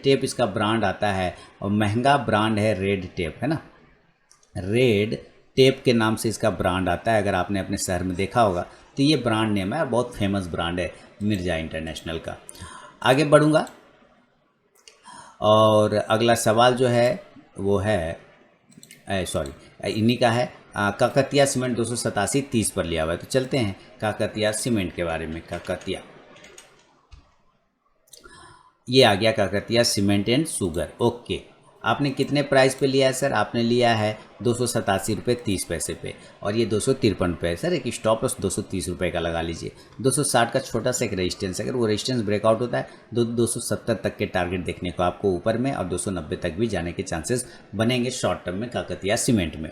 टेप इसका ब्रांड आता है और महंगा ब्रांड है रेड टेप, है ना। रेड टेप के नाम से इसका ब्रांड आता है। अगर आपने अपने शहर में देखा होगा तो ये ब्रांड नेम है, बहुत फेमस ब्रांड है मिर्जा इंटरनेशनल का। आगे बढ़ूँगा और अगला सवाल जो है वो है इन्हीं का है। काकतिया सीमेंट 287.30 पर लिया हुआ है। तो चलते हैं काकतिया सीमेंट के बारे में। काकतिया ये आ गया, Kakatiya cement and sugar. Okay, आपने कितने प्राइस पे लिया है सर? आपने लिया है 287 रुपये 30 पैसे पे, और ये 253 रुपये है सर। एक स्टॉप लॉस 230 रुपये का लगा लीजिए। 260 का छोटा सा एक रेजिस्टेंस, अगर वो रेजिस्टेंस ब्रेकआउट होता है 270 तक के टारगेट देखने को आपको ऊपर में, और 290 तक भी जाने के चांसेस बनेंगे शॉर्ट टर्म में काकतिया सीमेंट में।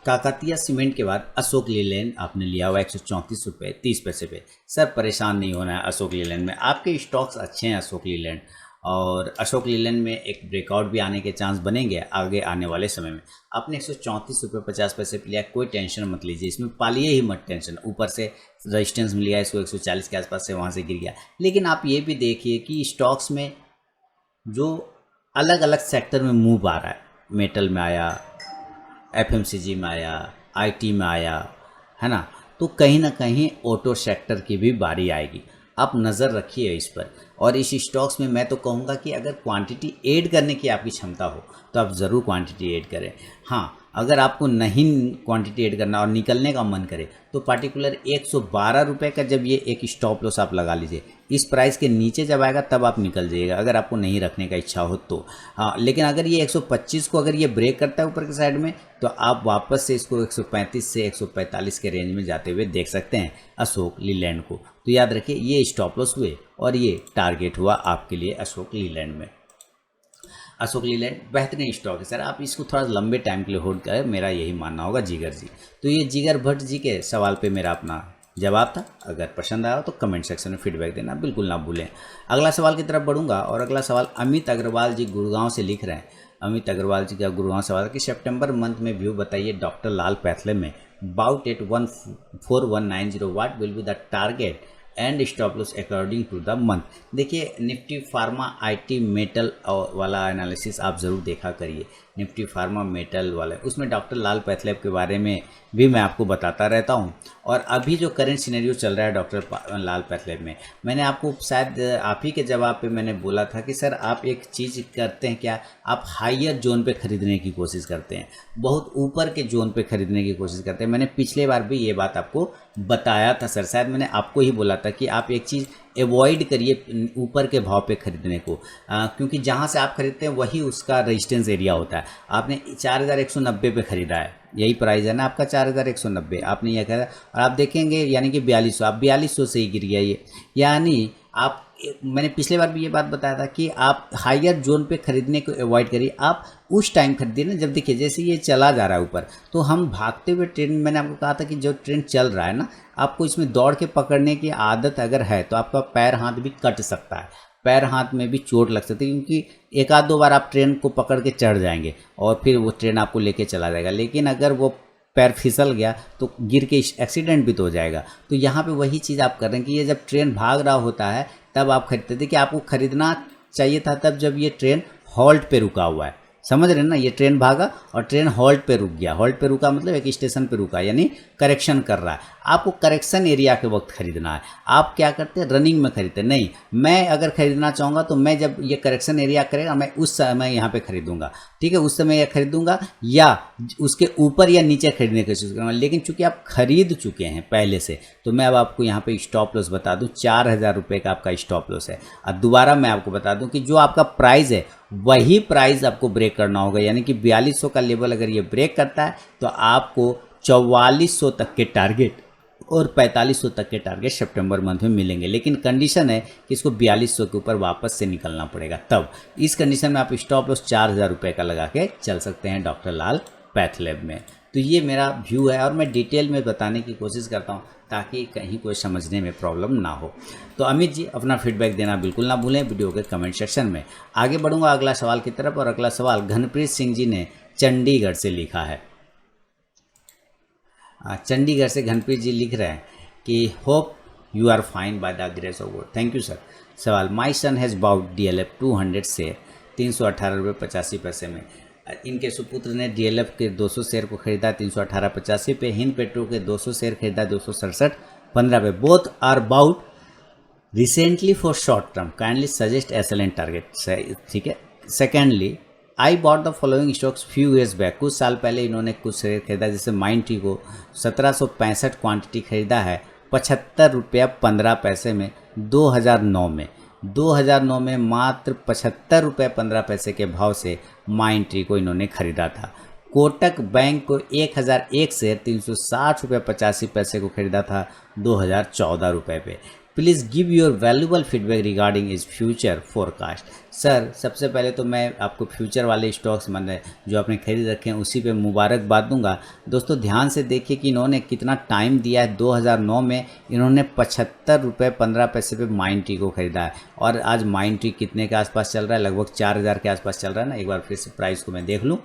काकतिया सीमेंट के बाद अशोक लीलैंड आपने लिया हुआ 134 रुपये 30 पैसे पे। सर परेशान नहीं होना है अशोक लीलैंड में, आपके स्टॉक्स अच्छे हैं अशोक लीलैंड, और अशोक लीलैंड में एक ब्रेकआउट भी आने के चांस बनेंगे आगे आने वाले समय में। आपने 134 रुपये 50 पैसे पे लिया, कोई टेंशन मत लीजिए, इसमें पालिए ही मत टेंशन। ऊपर से रजिस्टेंस मिल गया इसको 140 के आसपास से, वहाँ से गिर गया। लेकिन आप ये भी देखिए कि स्टॉक्स में जो अलग अलग सेक्टर में मूव आ रहा है, मेटल में आया, FMCG में आया, IT में आया, है ना, तो कहीं ना कहीं ऑटो सेक्टर की भी बारी आएगी। आप नज़र रखिए इस पर। और इस स्टॉक्स में मैं तो कहूँगा कि अगर क्वांटिटी ऐड करने की आपकी क्षमता हो तो आप ज़रूर क्वांटिटी ऐड करें। हाँ, अगर आपको नहीं क्वांटिटी ऐड करना और निकलने का मन करे तो पार्टिकुलर 112 रुपये का जब ये एक स्टॉप लॉस आप लगा लीजिए, इस प्राइस के नीचे जब आएगा तब आप निकल जाइएगा अगर आपको नहीं रखने का इच्छा हो तो। हाँ, लेकिन अगर ये 125 को अगर ये ब्रेक करता है ऊपर के साइड में तो आप वापस से इसको 135 से 145 के रेंज में जाते हुए देख सकते हैं अशोक लीलैंड को। तो याद रखिए ये स्टॉप लॉस हुए और ये टारगेट हुआ आपके लिए अशोक लीलैंड में। अशोक लीलैंड बेहतरीन स्टॉक है सर, आप इसको थोड़ा लंबे टाइम के लिए होल्ड करें, मेरा यही मानना होगा जिगर जी। तो ये जिगर भट्ट जी के सवाल पे मेरा अपना जवाब था। अगर पसंद आया तो कमेंट सेक्शन में फीडबैक देना बिल्कुल ना भूलें। अगला सवाल की तरफ बढ़ूंगा और अगला सवाल अमित अग्रवाल जी गुड़गांव से लिख रहे हैं। अमित अग्रवाल जी का गुड़गांव सवाल है कि सितंबर मंथ में व्यू बताइए डॉक्टर लाल पैथले में bought at 14190 what will be the target and stop loss according to the month. देखिए निफ्टी फार्मा आईटी मेटल वाला एनालिसिस आप ज़रूर देखा करिए, निफ्टी फार्मा मेटल वाला, उसमें डॉक्टर लाल पैथलेब के बारे में भी मैं आपको बताता रहता हूं। और अभी जो करंट सिनेरियो चल रहा है डॉक्टर लाल पैथलेब में, मैंने आपको शायद आप ही के जवाब पे मैंने बोला था कि सर आप एक चीज़ करते हैं क्या, आप हायर जोन पे खरीदने की कोशिश करते हैं, बहुत ऊपर के जोन पे खरीदने की कोशिश करते हैं। मैंने पिछले बार भी ये बात आपको बताया था सर, शायद मैंने आपको ही बोला था कि आप एक चीज़ एवॉइड करिए ऊपर के भाव पे खरीदने को, क्योंकि जहाँ से आप खरीदते हैं वही उसका रेजिस्टेंस एरिया होता है। आपने 4190 पे खरीदा है, यही प्राइस है ना आपका 4190, आपने यह कहा और आप देखेंगे यानी कि 4200, आप 4200 से ही गिर गया ये, यानी आप, मैंने पिछले बार भी ये बात बताया था कि आप हायर जोन पे खरीदने को अवॉइड करिए, आप उस टाइम खरीदिए ना जब देखिए जैसे ये चला जा रहा है ऊपर, तो हम भागते हुए ट्रेंड, मैंने आपको कहा था कि जो ट्रेंड चल रहा है ना, आपको इसमें दौड़ के पकड़ने की आदत अगर है तो आपका पैर हाथ भी कट सकता है, पैर हाथ में भी चोट लग सकती है, क्योंकि एक आध दो बार आप ट्रेन को पकड़ के चढ़ जाएंगे और फिर वो ट्रेन आपको लेके चला जाएगा, लेकिन अगर वो पैर फिसल गया तो गिर के एक्सीडेंट भी तो हो जाएगा। तो यहाँ पे वही चीज़ आप कर रहे हैं कि ये जब ट्रेन भाग रहा होता है तब आप खरीदते थे, कि आपको खरीदना चाहिए था तब जब ये ट्रेन हॉल्ट पे रुका हुआ है, समझ रहे हैं ना, ये ट्रेन भागा और ट्रेन हॉल्ट पे रुक गया, हॉल्ट पे रुका मतलब एक स्टेशन पे रुका, यानी करेक्शन कर रहा है। आपको करेक्शन एरिया के वक्त खरीदना है, आप क्या करते हैं रनिंग में खरीदते नहीं, मैं अगर खरीदना चाहूँगा तो मैं जब ये करेक्शन एरिया करेगा मैं उस समय यहाँ पे खरीदूंगा, ठीक है, उस समय यह खरीदूंगा या उसके ऊपर या नीचे खरीदने की कोशिश करूँगा। लेकिन चूंकि आप खरीद चुके हैं पहले से, तो मैं अब आपको यहाँ पे स्टॉप लॉस बता दूँ, 4000 रुपये का आपका स्टॉप लॉस है। और दोबारा मैं आपको बता दूँ कि जो आपका प्राइस है वही प्राइस आपको ब्रेक करना होगा, यानी कि 4200 का लेवल अगर ये ब्रेक करता है तो आपको 4400 तक के टारगेट और 4500 तक के टारगेट सितंबर मंथ में मिलेंगे। लेकिन कंडीशन है कि इसको 4200 के ऊपर वापस से निकलना पड़ेगा, तब इस कंडीशन में आप स्टॉप लॉस 4000 रुपये का लगा के चल सकते हैं डॉक्टर लाल पैथलेब में। तो ये मेरा व्यू है और मैं डिटेल में बताने की कोशिश करता हूँ ताकि कहीं कोई समझने में प्रॉब्लम ना हो। तो अमित जी अपना फीडबैक देना बिल्कुल ना भूलें वीडियो के कमेंट सेक्शन में। आगे बढ़ूंगा अगला सवाल की तरफ, और अगला सवाल घनप्रीत सिंह जी ने चंडीगढ़ से लिखा है। चंडीगढ़ से घनप्रीत जी लिख रहे हैं कि hope you are fine by the grace of God. Thank you sir. सवाल, my son has bought DLF 200 share 318 रुपये 85 पैसे में। इनके सुपुत्र ने DLF के 200 शेयर को खरीदा 318.85 पे, हिंद पेट्रो के 200 शेयर खरीदा 267.15 पे। Both are bought recently for short term, kindly suggest excellent target. ठीक है। Secondly, I bought the following stocks few years back, कुछ साल पहले इन्होंने कुछ शेयर खरीदा, जैसे माइंट्री को 1765 क्वांटिटी खरीदा है 75 रुपया 15 पैसे में 2009 में मात्र 75 रुपये 15 पैसे के भाव से माइंट्री को इन्होंने खरीदा था। कोटक बैंक को 1001 शेयर 360 रुपये 85 पैसे को खरीदा था 2014 रुपये पे। Please give your valuable feedback regarding is future forecast. Sir सबसे पहले तो मैं आपको फ्यूचर वाले स्टॉक्स मतलब जो आपने खरीद रखे हैं उसी पे मुबारकबाद दूंगा। दोस्तों ध्यान से देखिए कि इन्होंने कितना टाइम दिया है। 2009 में इन्होंने 75 रुपये 15 पैसे पे माइंट्री को खरीदा है और आज माइंट्री कितने के आसपास चल रहा है, लगभग 4000 के आसपास चल रहा है ना। एक बार फिर से प्राइस को मैं देख लूँ,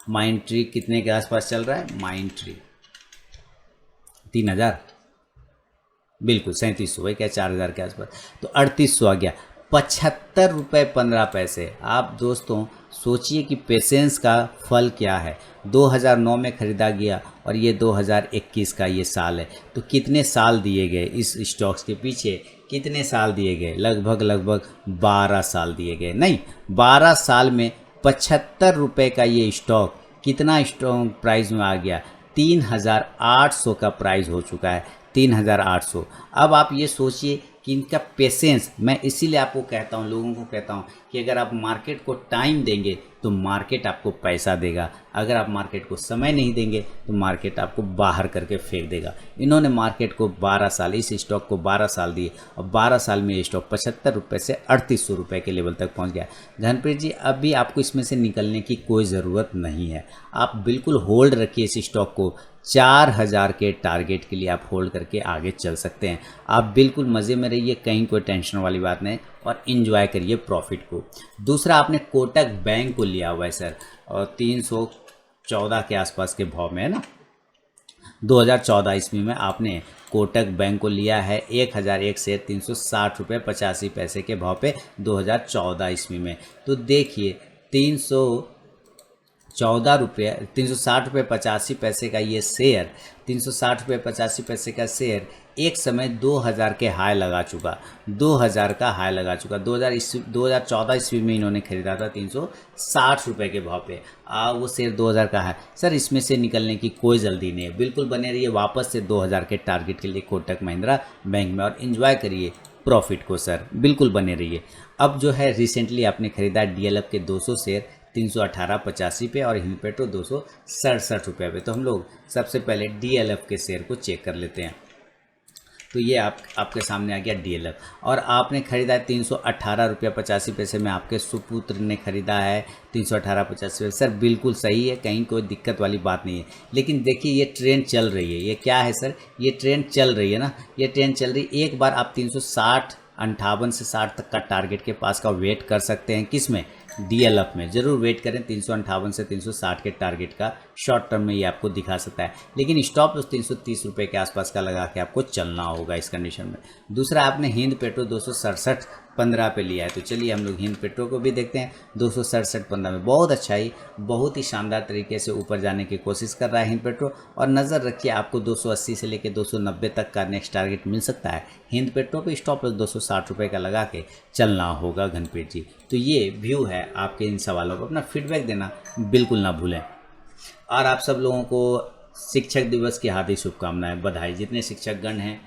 माइंट्री कितने के आसपास चल रहा है, माइंट्री 3000, बिल्कुल 3700, वही क्या 4000 के आसपास, तो 3800 आ गया। 75 रुपये 15 पैसे। आप दोस्तों सोचिए कि पेशेंस का फल क्या है। 2009 में ख़रीदा गया और ये 2021 का ये साल है, तो कितने साल दिए गए इस स्टॉक्स के पीछे, कितने साल दिए गए, लगभग 12 साल दिए गए। नहीं, 12 साल में 75 रुपये का ये स्टॉक कितना स्टॉक प्राइस में आ गया, 3800 का प्राइस हो चुका है, 3800। अब आप ये सोचिए कि इनका पेशेंस, मैं इसीलिए आपको कहता हूँ, लोगों को कहता हूँ कि अगर आप मार्केट को टाइम देंगे तो मार्केट आपको पैसा देगा, अगर आप मार्केट को समय नहीं देंगे तो मार्केट आपको बाहर करके फेंक देगा। इन्होंने मार्केट को 12 साल, इस स्टॉक को 12 साल दिए और 12 साल में ये स्टॉक 75 रुपये से 3800 रुपये के लेवल तक पहुँच गया। धनप्रीत जी अभी आपको इसमें से निकलने की कोई ज़रूरत नहीं है, आप बिल्कुल होल्ड रखिए इस स्टॉक को। 4000 के टारगेट के लिए आप होल्ड करके आगे चल सकते हैं। आप बिल्कुल मज़े में रहिए, कहीं कोई टेंशन वाली बात नहीं, और इन्जॉय करिए प्रॉफिट को। दूसरा, आपने कोटक बैंक को लिया हुआ है सर, और 314 के आसपास के भाव में है ना। 2014 ईस्वी में आपने कोटक बैंक को लिया है 1001 शेयर 360 रुपये 85 पैसे के भाव पे 2014 ईस्वी में। तो देखिए 360 रुपये 85 पैसे का ये शेयर, 360 रुपये 85 पैसे का शेयर एक समय 2000 के हाई लगा चुका, 2000 का हाई लगा चुका। 2014 ईस्वी में इन्होंने खरीदा था 360 रुपये के भाव पे, वो शेयर 2000 का है। सर इसमें से निकलने की कोई जल्दी नहीं है, बिल्कुल बने रहिए वापस से 2000 के टारगेट के लिए कोटक महिंद्रा बैंक में और एंजॉय करिए प्रॉफिट को सर, बिल्कुल बने रहिए। अब जो है रिसेंटली आपने खरीदा डीएलएफ के 200 शेयर 318.85 पे और हिंद पेट्रो 267 रुपये पे। तो हम लोग सबसे पहले डीएलएफ के शेयर को चेक कर लेते हैं। तो ये आपके सामने आ गया डीएलएफ और आपने खरीदा 318.85 में, आपके सुपुत्र ने खरीदा है 318.85। सर बिल्कुल सही है, कहीं कोई दिक्कत वाली बात नहीं है। लेकिन देखिए ये ट्रेंड चल रही है, ये क्या है सर, ये ट्रेंड चल रही है ना, ये ट्रेंड चल रही है। एक बार आप 358 से 60 तक का टारगेट के पास का वेट कर सकते हैं, किस में, डीएलएफ में ज़रूर वेट करें। 358 से 360 के टारगेट का शॉर्ट टर्म में ये आपको दिखा सकता है, लेकिन स्टॉप लॉस 330 रुपये के आसपास का लगा के आपको चलना होगा इस कंडीशन में। दूसरा आपने हिंद पेट्रो 267.15 पे लिया है। तो चलिए हम लोग हिंद पेट्रो को भी देखते हैं। 267.15 में बहुत अच्छा ही, बहुत ही शानदार तरीके से ऊपर जाने की कोशिश कर रहा है हिंद पेट्रो। और नज़र रखिए आपको 280 से लेकर 290 तक का नेक्स्ट टारगेट मिल सकता है हिंद पेट्रो पे। स्टॉप लॉस 260 रुपये का लगा के चलना होगा घनप्रीत जी। तो ये व्यू है आपके इन सवालों को, अपना फीडबैक देना बिल्कुल ना भूलें। और आप सब लोगों को शिक्षक दिवस की हार्दिक शुभकामनाएं, बधाई। जितने शिक्षकगण हैं,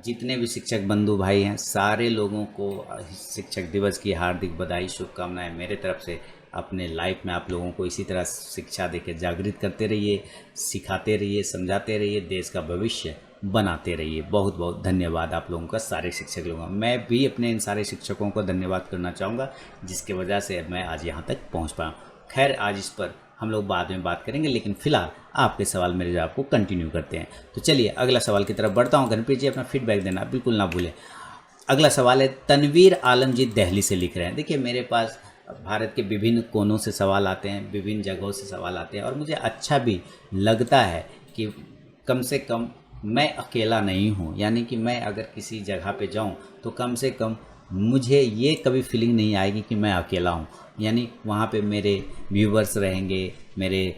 जितने भी शिक्षक बंधु भाई हैं, सारे लोगों को शिक्षक दिवस की हार्दिक बधाई शुभकामनाएं मेरे तरफ से। अपने लाइफ में आप लोगों को इसी तरह शिक्षा देकर जागृत करते रहिए, सिखाते रहिए, समझाते रहिए, देश का भविष्य बनाते रहिए। बहुत बहुत धन्यवाद आप लोगों का, सारे शिक्षक लोगों का। मैं भी अपने इन सारे शिक्षकों को धन्यवाद करना चाहूँगा जिसके वजह से मैं आज यहाँ तक पहुँच पाया। खैर आज इस पर हम लोग बाद में बात करेंगे, लेकिन फिलहाल आपके सवाल मेरे जवाब को कंटिन्यू करते हैं। तो चलिए अगला सवाल की तरफ बढ़ता हूँ। घनप्रीत जी अपना फीडबैक देना बिल्कुल ना भूलें। अगला सवाल है तनवीर आलम जी दिल्ली से लिख रहे हैं। देखिए मेरे पास भारत के विभिन्न कोनों से सवाल आते हैं, विभिन्न जगहों से सवाल आते हैं और मुझे अच्छा भी लगता है कि कम से कम मैं अकेला नहीं हूँ। यानी कि मैं अगर किसी जगह पे जाऊँ तो कम से कम मुझे ये कभी फीलिंग नहीं आएगी कि मैं अकेला हूँ। यानी वहाँ पे मेरे व्यूवर्स रहेंगे, मेरे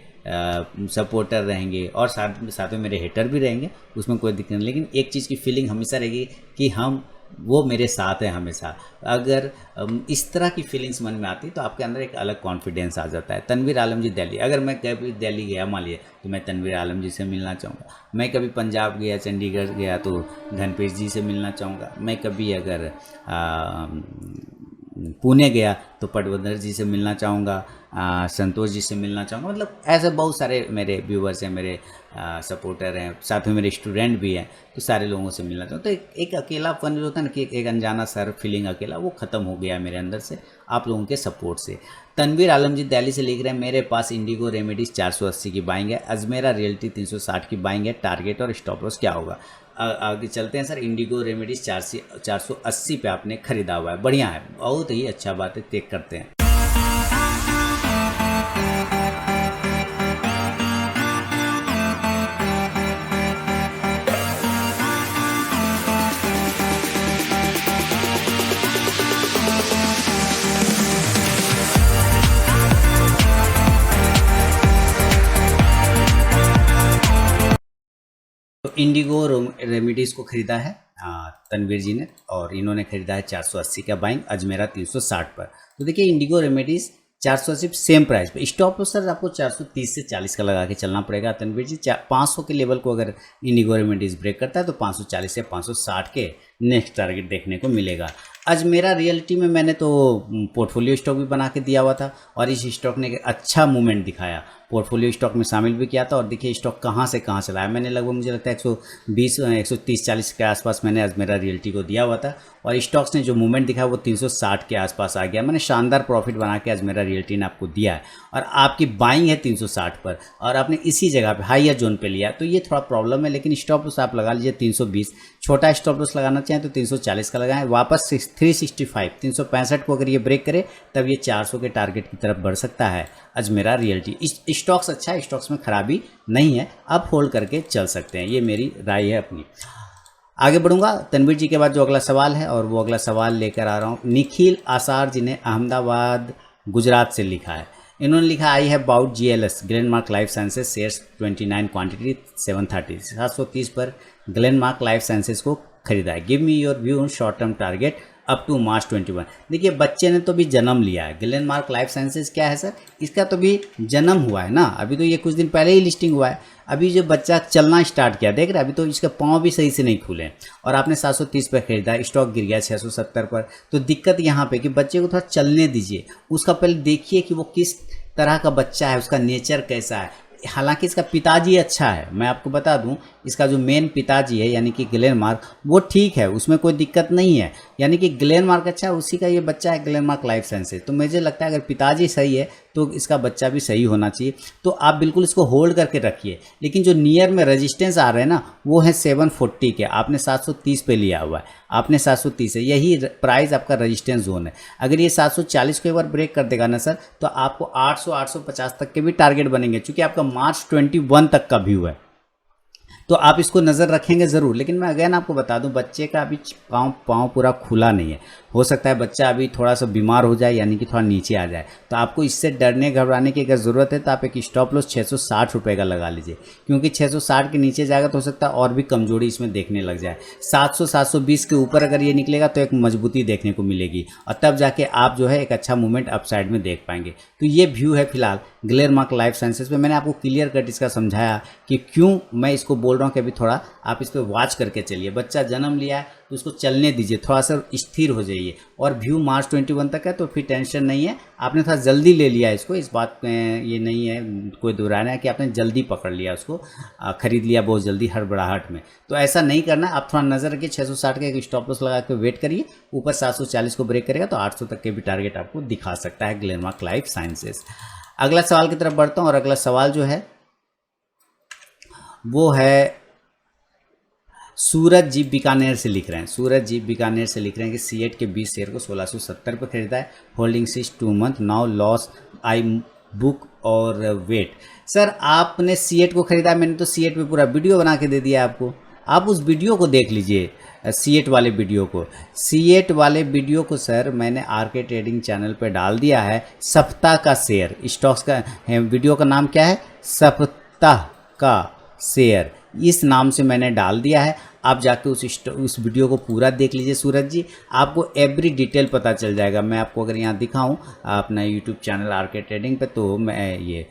सपोर्टर रहेंगे और साथ में मेरे हेटर भी रहेंगे, उसमें कोई दिक्कत नहीं। लेकिन एक चीज़ की फीलिंग हमेशा रहेगी कि वो मेरे साथ हैं हमेशा। अगर इस तरह की फीलिंग्स मन में आती तो आपके अंदर एक अलग कॉन्फिडेंस आ जाता है। तनवीर आलम जी दिल्ली, अगर मैं कभी दिल्ली गया मान लिया तो मैं तनवीर आलम जी से मिलना चाहूँगा। मैं कभी पंजाब गया, चंडीगढ़ गया तो घनप्रीत जी से मिलना चाहूँगा। मैं कभी अगर पुणे गया तो पटवर्धन जी से मिलना चाहूँगा, संतोष जी से मिलना चाहूँगा। मतलब ऐसे बहुत सारे मेरे व्यूवर्स हैं, मेरे सपोर्टर हैं, साथ में मेरे स्टूडेंट भी हैं, तो सारे लोगों से मिलना चाहूँ। तो एक अकेलापन जो होता है ना कि एक अनजाना सर फीलिंग अकेला, वो ख़त्म हो गया मेरे अंदर से आप लोगों के सपोर्ट से। तनवीर आलम जी दिल्ली से लिख रहे हैं मेरे पास इंडिगो रेमेडीज़ 480 की बाइंग है, अजमेरा रियल्टी 360 की बाइंग है, टारगेट और स्टॉप लॉस क्या होगा। आगे चलते हैं सर। इंडिगो रेमेडीज़ 480 पे आपने खरीदा हुआ है, बढ़िया है, बहुत ही अच्छा बात है, चेक करते हैं। इंडिगो रेमेडीज़ को ख़रीदा है तनवीर जी ने और इन्होंने ख़रीदा है 480 का बाइंग, अजमेरा 360 पर। तो देखिए इंडिगो रेमेडीज़ 480 सेम प्राइस पे। स्टॉप लॉस सर आपको 430 से 40 का लगा के चलना पड़ेगा तनवीर जी। 500 के लेवल को अगर इंडिगो रेमेडीज़ ब्रेक करता है तो 540 से 560 के नेक्स्ट टारगेट देखने को मिलेगा। अजमेरा रियल्टी में मैंने तो पोर्टफोलियो स्टॉक भी बना के दिया हुआ था और इस स्टॉक ने अच्छा मूवमेंट दिखाया, पोर्टफोलियो स्टॉक में शामिल भी किया था। और देखिए स्टॉक कहाँ से कहाँ चला है, मैंने लगभग मुझे लगता है 130-140 के आसपास मैंने अजमेरा रियल्टी को दिया हुआ था और स्टॉक्स ने जो मूवमेंट दिखाया वो 360 के आसपास आ गया। मैंने शानदार प्रॉफिट बना के अजमेरा रियल्टी ने आपको दिया है और आपकी बाइंग है 360 पर और आपने इसी जगह पे हाइयर जोन पे लिया, तो ये थोड़ा प्रॉब्लम है। लेकिन स्टॉप लॉस आप लगा लीजिए 320, छोटा स्टॉप लॉस लगाना चाहें तो 340 का लगाएं, वापस 365 365 को अगर ये ब्रेक करे तब ये 400 के टारगेट की तरफ बढ़ सकता है अजमेरा रियल्टी। स्टॉक्स अच्छा है, स्टॉक्स में खराबी नहीं है, आप होल्ड करके चल सकते हैं, ये मेरी राय है अपनी। आगे बढ़ूंगा। तनवीर जी के बाद जो अगला सवाल है, और वो अगला सवाल लेकर आ रहा हूँ निखिल आसार जी ने अहमदाबाद गुजरात से लिखा है। इन्होंने लिखा I have bought GLS Glenmark life sciences shares 29 quantity 730 पर ग्लेनमार्क लाइफ साइंसेज को खरीदा है। Give me your view on short term target up to March 21। देखिए बच्चे ने तो भी जन्म लिया है। ग्लेनमार्क लाइफ साइंसेज क्या है सर, इसका तो भी जन्म हुआ है ना, अभी तो ये कुछ दिन पहले ही लिस्टिंग हुआ है। अभी जो बच्चा चलना स्टार्ट किया, देख रहे हैं अभी तो इसके पाँव भी सही से नहीं खुले, और आपने 730 पर खरीदा, स्टॉक गिर गया 670 पर। तो दिक्कत यहाँ पे कि बच्चे को थोड़ा चलने दीजिए, उसका पहले देखिए कि वो किस तरह का बच्चा है, उसका नेचर कैसा है। हालांकि इसका पिताजी अच्छा है, मैं आपको बता दूं, इसका जो मेन पिताजी है यानी कि ग्लेनमार्क, वो ठीक है, उसमें कोई दिक्कत नहीं है, यानी कि ग्लेनमार्क अच्छा है, उसी का ये बच्चा है ग्लेनमार्क लाइफ साइंसेज। तो मुझे लगता है अगर पिताजी सही है तो इसका बच्चा भी सही होना चाहिए। तो आप बिल्कुल इसको होल्ड करके रखिए। लेकिन जो नियर में रेजिस्टेंस आ रहे हैं ना, वो है 740 के, आपने 730 पे लिया हुआ है, आपने 730 है, यही प्राइस आपका रेजिस्टेंस जोन है। अगर ये 740 को एक बार ब्रेक कर देगा ना सर, तो आपको 800-850 तक के भी टारगेट बनेंगे, क्योंकि आपका मार्च 21 तक का व्यू है। तो आप इसको नज़र रखेंगे ज़रूर। लेकिन मैं अगेन आपको बता दूं, बच्चे का अभी पाँव पूरा खुला नहीं है, हो सकता है बच्चा अभी थोड़ा सा बीमार हो जाए, यानी कि थोड़ा नीचे आ जाए। तो आपको इससे डरने घबराने की अगर ज़रूरत है तो आप एक स्टॉप लॉस 660 रुपये का लगा लीजिए, क्योंकि 660 के नीचे जाएगा तो हो सकता है और भी कमजोरी इसमें देखने लग जाए। 700-720 के ऊपर अगर ये निकलेगा तो एक मजबूती देखने को मिलेगी, और तब जाके आप जो है एक अच्छा मूवमेंट अपसाइड में देख पाएंगे। तो ये व्यू है फिलहाल ग्लेनमार्क लाइफ साइंसेज में। मैंने आपको क्लियर कट इसका समझाया कि क्यों मैं इसको बोल रहा हूँ कि अभी थोड़ा आप इस पर वॉच करके चलिए। बच्चा जन्म लिया है तो उसको चलने दीजिए, थोड़ा सा स्थिर हो जाइए, और व्यू मार्च 21 तक है, तो फिर टेंशन नहीं है। आपने थोड़ा जल्दी ले लिया इसको, इस बात में ये नहीं है कोई दोहराना है कि आपने जल्दी पकड़ लिया उसको, खरीद लिया बहुत जल्दी हड़बड़ाहट में। तो ऐसा नहीं करना, आप थोड़ा नज़र रखिए। 660 का एक स्टॉप लॉस लगा के वेट करिए, ऊपर 740 को ब्रेक करेगा तो 800 तक के भी टारगेट आपको दिखा सकता है ग्लेनमार्क लाइफ साइंसेज। अगला सवाल की तरफ बढ़ता हूँ, और अगला सवाल जो है वो है सूरज जी बीकानेर से लिख रहे हैं। सूरज जी बीकानेर से लिख रहे हैं कि सीएट के 20 शेयर को 1670 पर खरीदा है, holding since 2 month, now loss I book और वेट। सर आपने सीएट को खरीदा, मैंने तो सीएट पे पूरा वीडियो बना के दे दिया आपको, आप उस वीडियो को देख लीजिए, सीएट वाले वीडियो को। सीएट वाले वीडियो को सर मैंने आरके ट्रेडिंग चैनल पे डाल दिया है। सप्ताह का शेयर स्टॉक्स का वीडियो का नाम क्या है, सप्ताह का शेयर, इस नाम से मैंने डाल दिया है। आप जाके उस वीडियो को पूरा देख लीजिए सूरज जी, आपको एवरी डिटेल पता चल जाएगा। मैं आपको अगर यहाँ दिखाऊं अपना यूट्यूब चैनल आरके ट्रेडिंग पे, तो मैं ये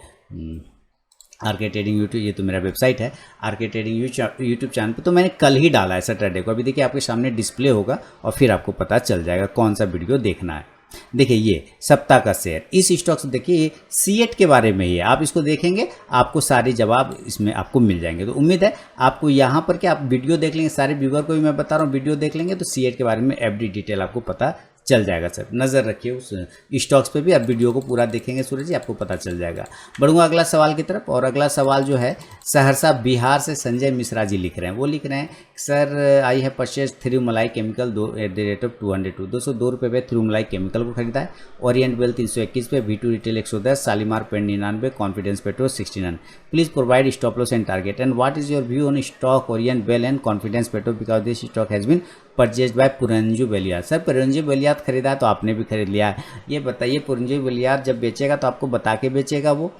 आरके ट्रेडिंग यूट्यूब, ये तो मेरा वेबसाइट है आरके ट्रेडिंग यूट्यूब चैनल पे, तो मैंने कल ही डाला है सैटरडे को। अभी देखिए आपके सामने डिस्प्ले होगा, और फिर आपको पता चल जाएगा कौन सा वीडियो देखना है। देखिए ये सप्ताह का शेयर, इस स्टॉक से देखिए सीएट के बारे में ही है, आप इसको देखेंगे आपको सारे जवाब इसमें आपको मिल जाएंगे। तो उम्मीद है आपको यहाँ पर कि आप वीडियो देख लेंगे, सारे व्यूअर को भी मैं बता रहा हूँ वीडियो देख लेंगे, तो सीएट के बारे में एवरी डिटेल आपको पता चल जाएगा। सर नज़र रखिए उस स्टॉक्स पे भी, आप वीडियो को पूरा देखेंगे सूरज जी, आपको पता चल जाएगा। बढ़ूंगा अगला सवाल की तरफ, और अगला सवाल जो है सहरसा बिहार से संजय मिश्रा जी लिख रहे हैं। वो लिख रहे हैं सर आई है purchase Thirumalai chemical at the rate of 202, 202 रुपये पे थिरुमलाई केमिकल को खरीदा है। ओरिएंट वेल 321 पे, V2 retail 110, Shalimar paint 99, confidence petrol 69। Please provide stop loss and target, and what is your view on stock Orient well and confidence petrol because this stock has been purchase by पुरंजू बेलियार। Sir पुरंजू बेलियार खरीदा तो आपने भी खरीद लिया है, ये बताइए पुरंजू बेलियार जब बेचेगा तो आपको बता के बेचेगा, वो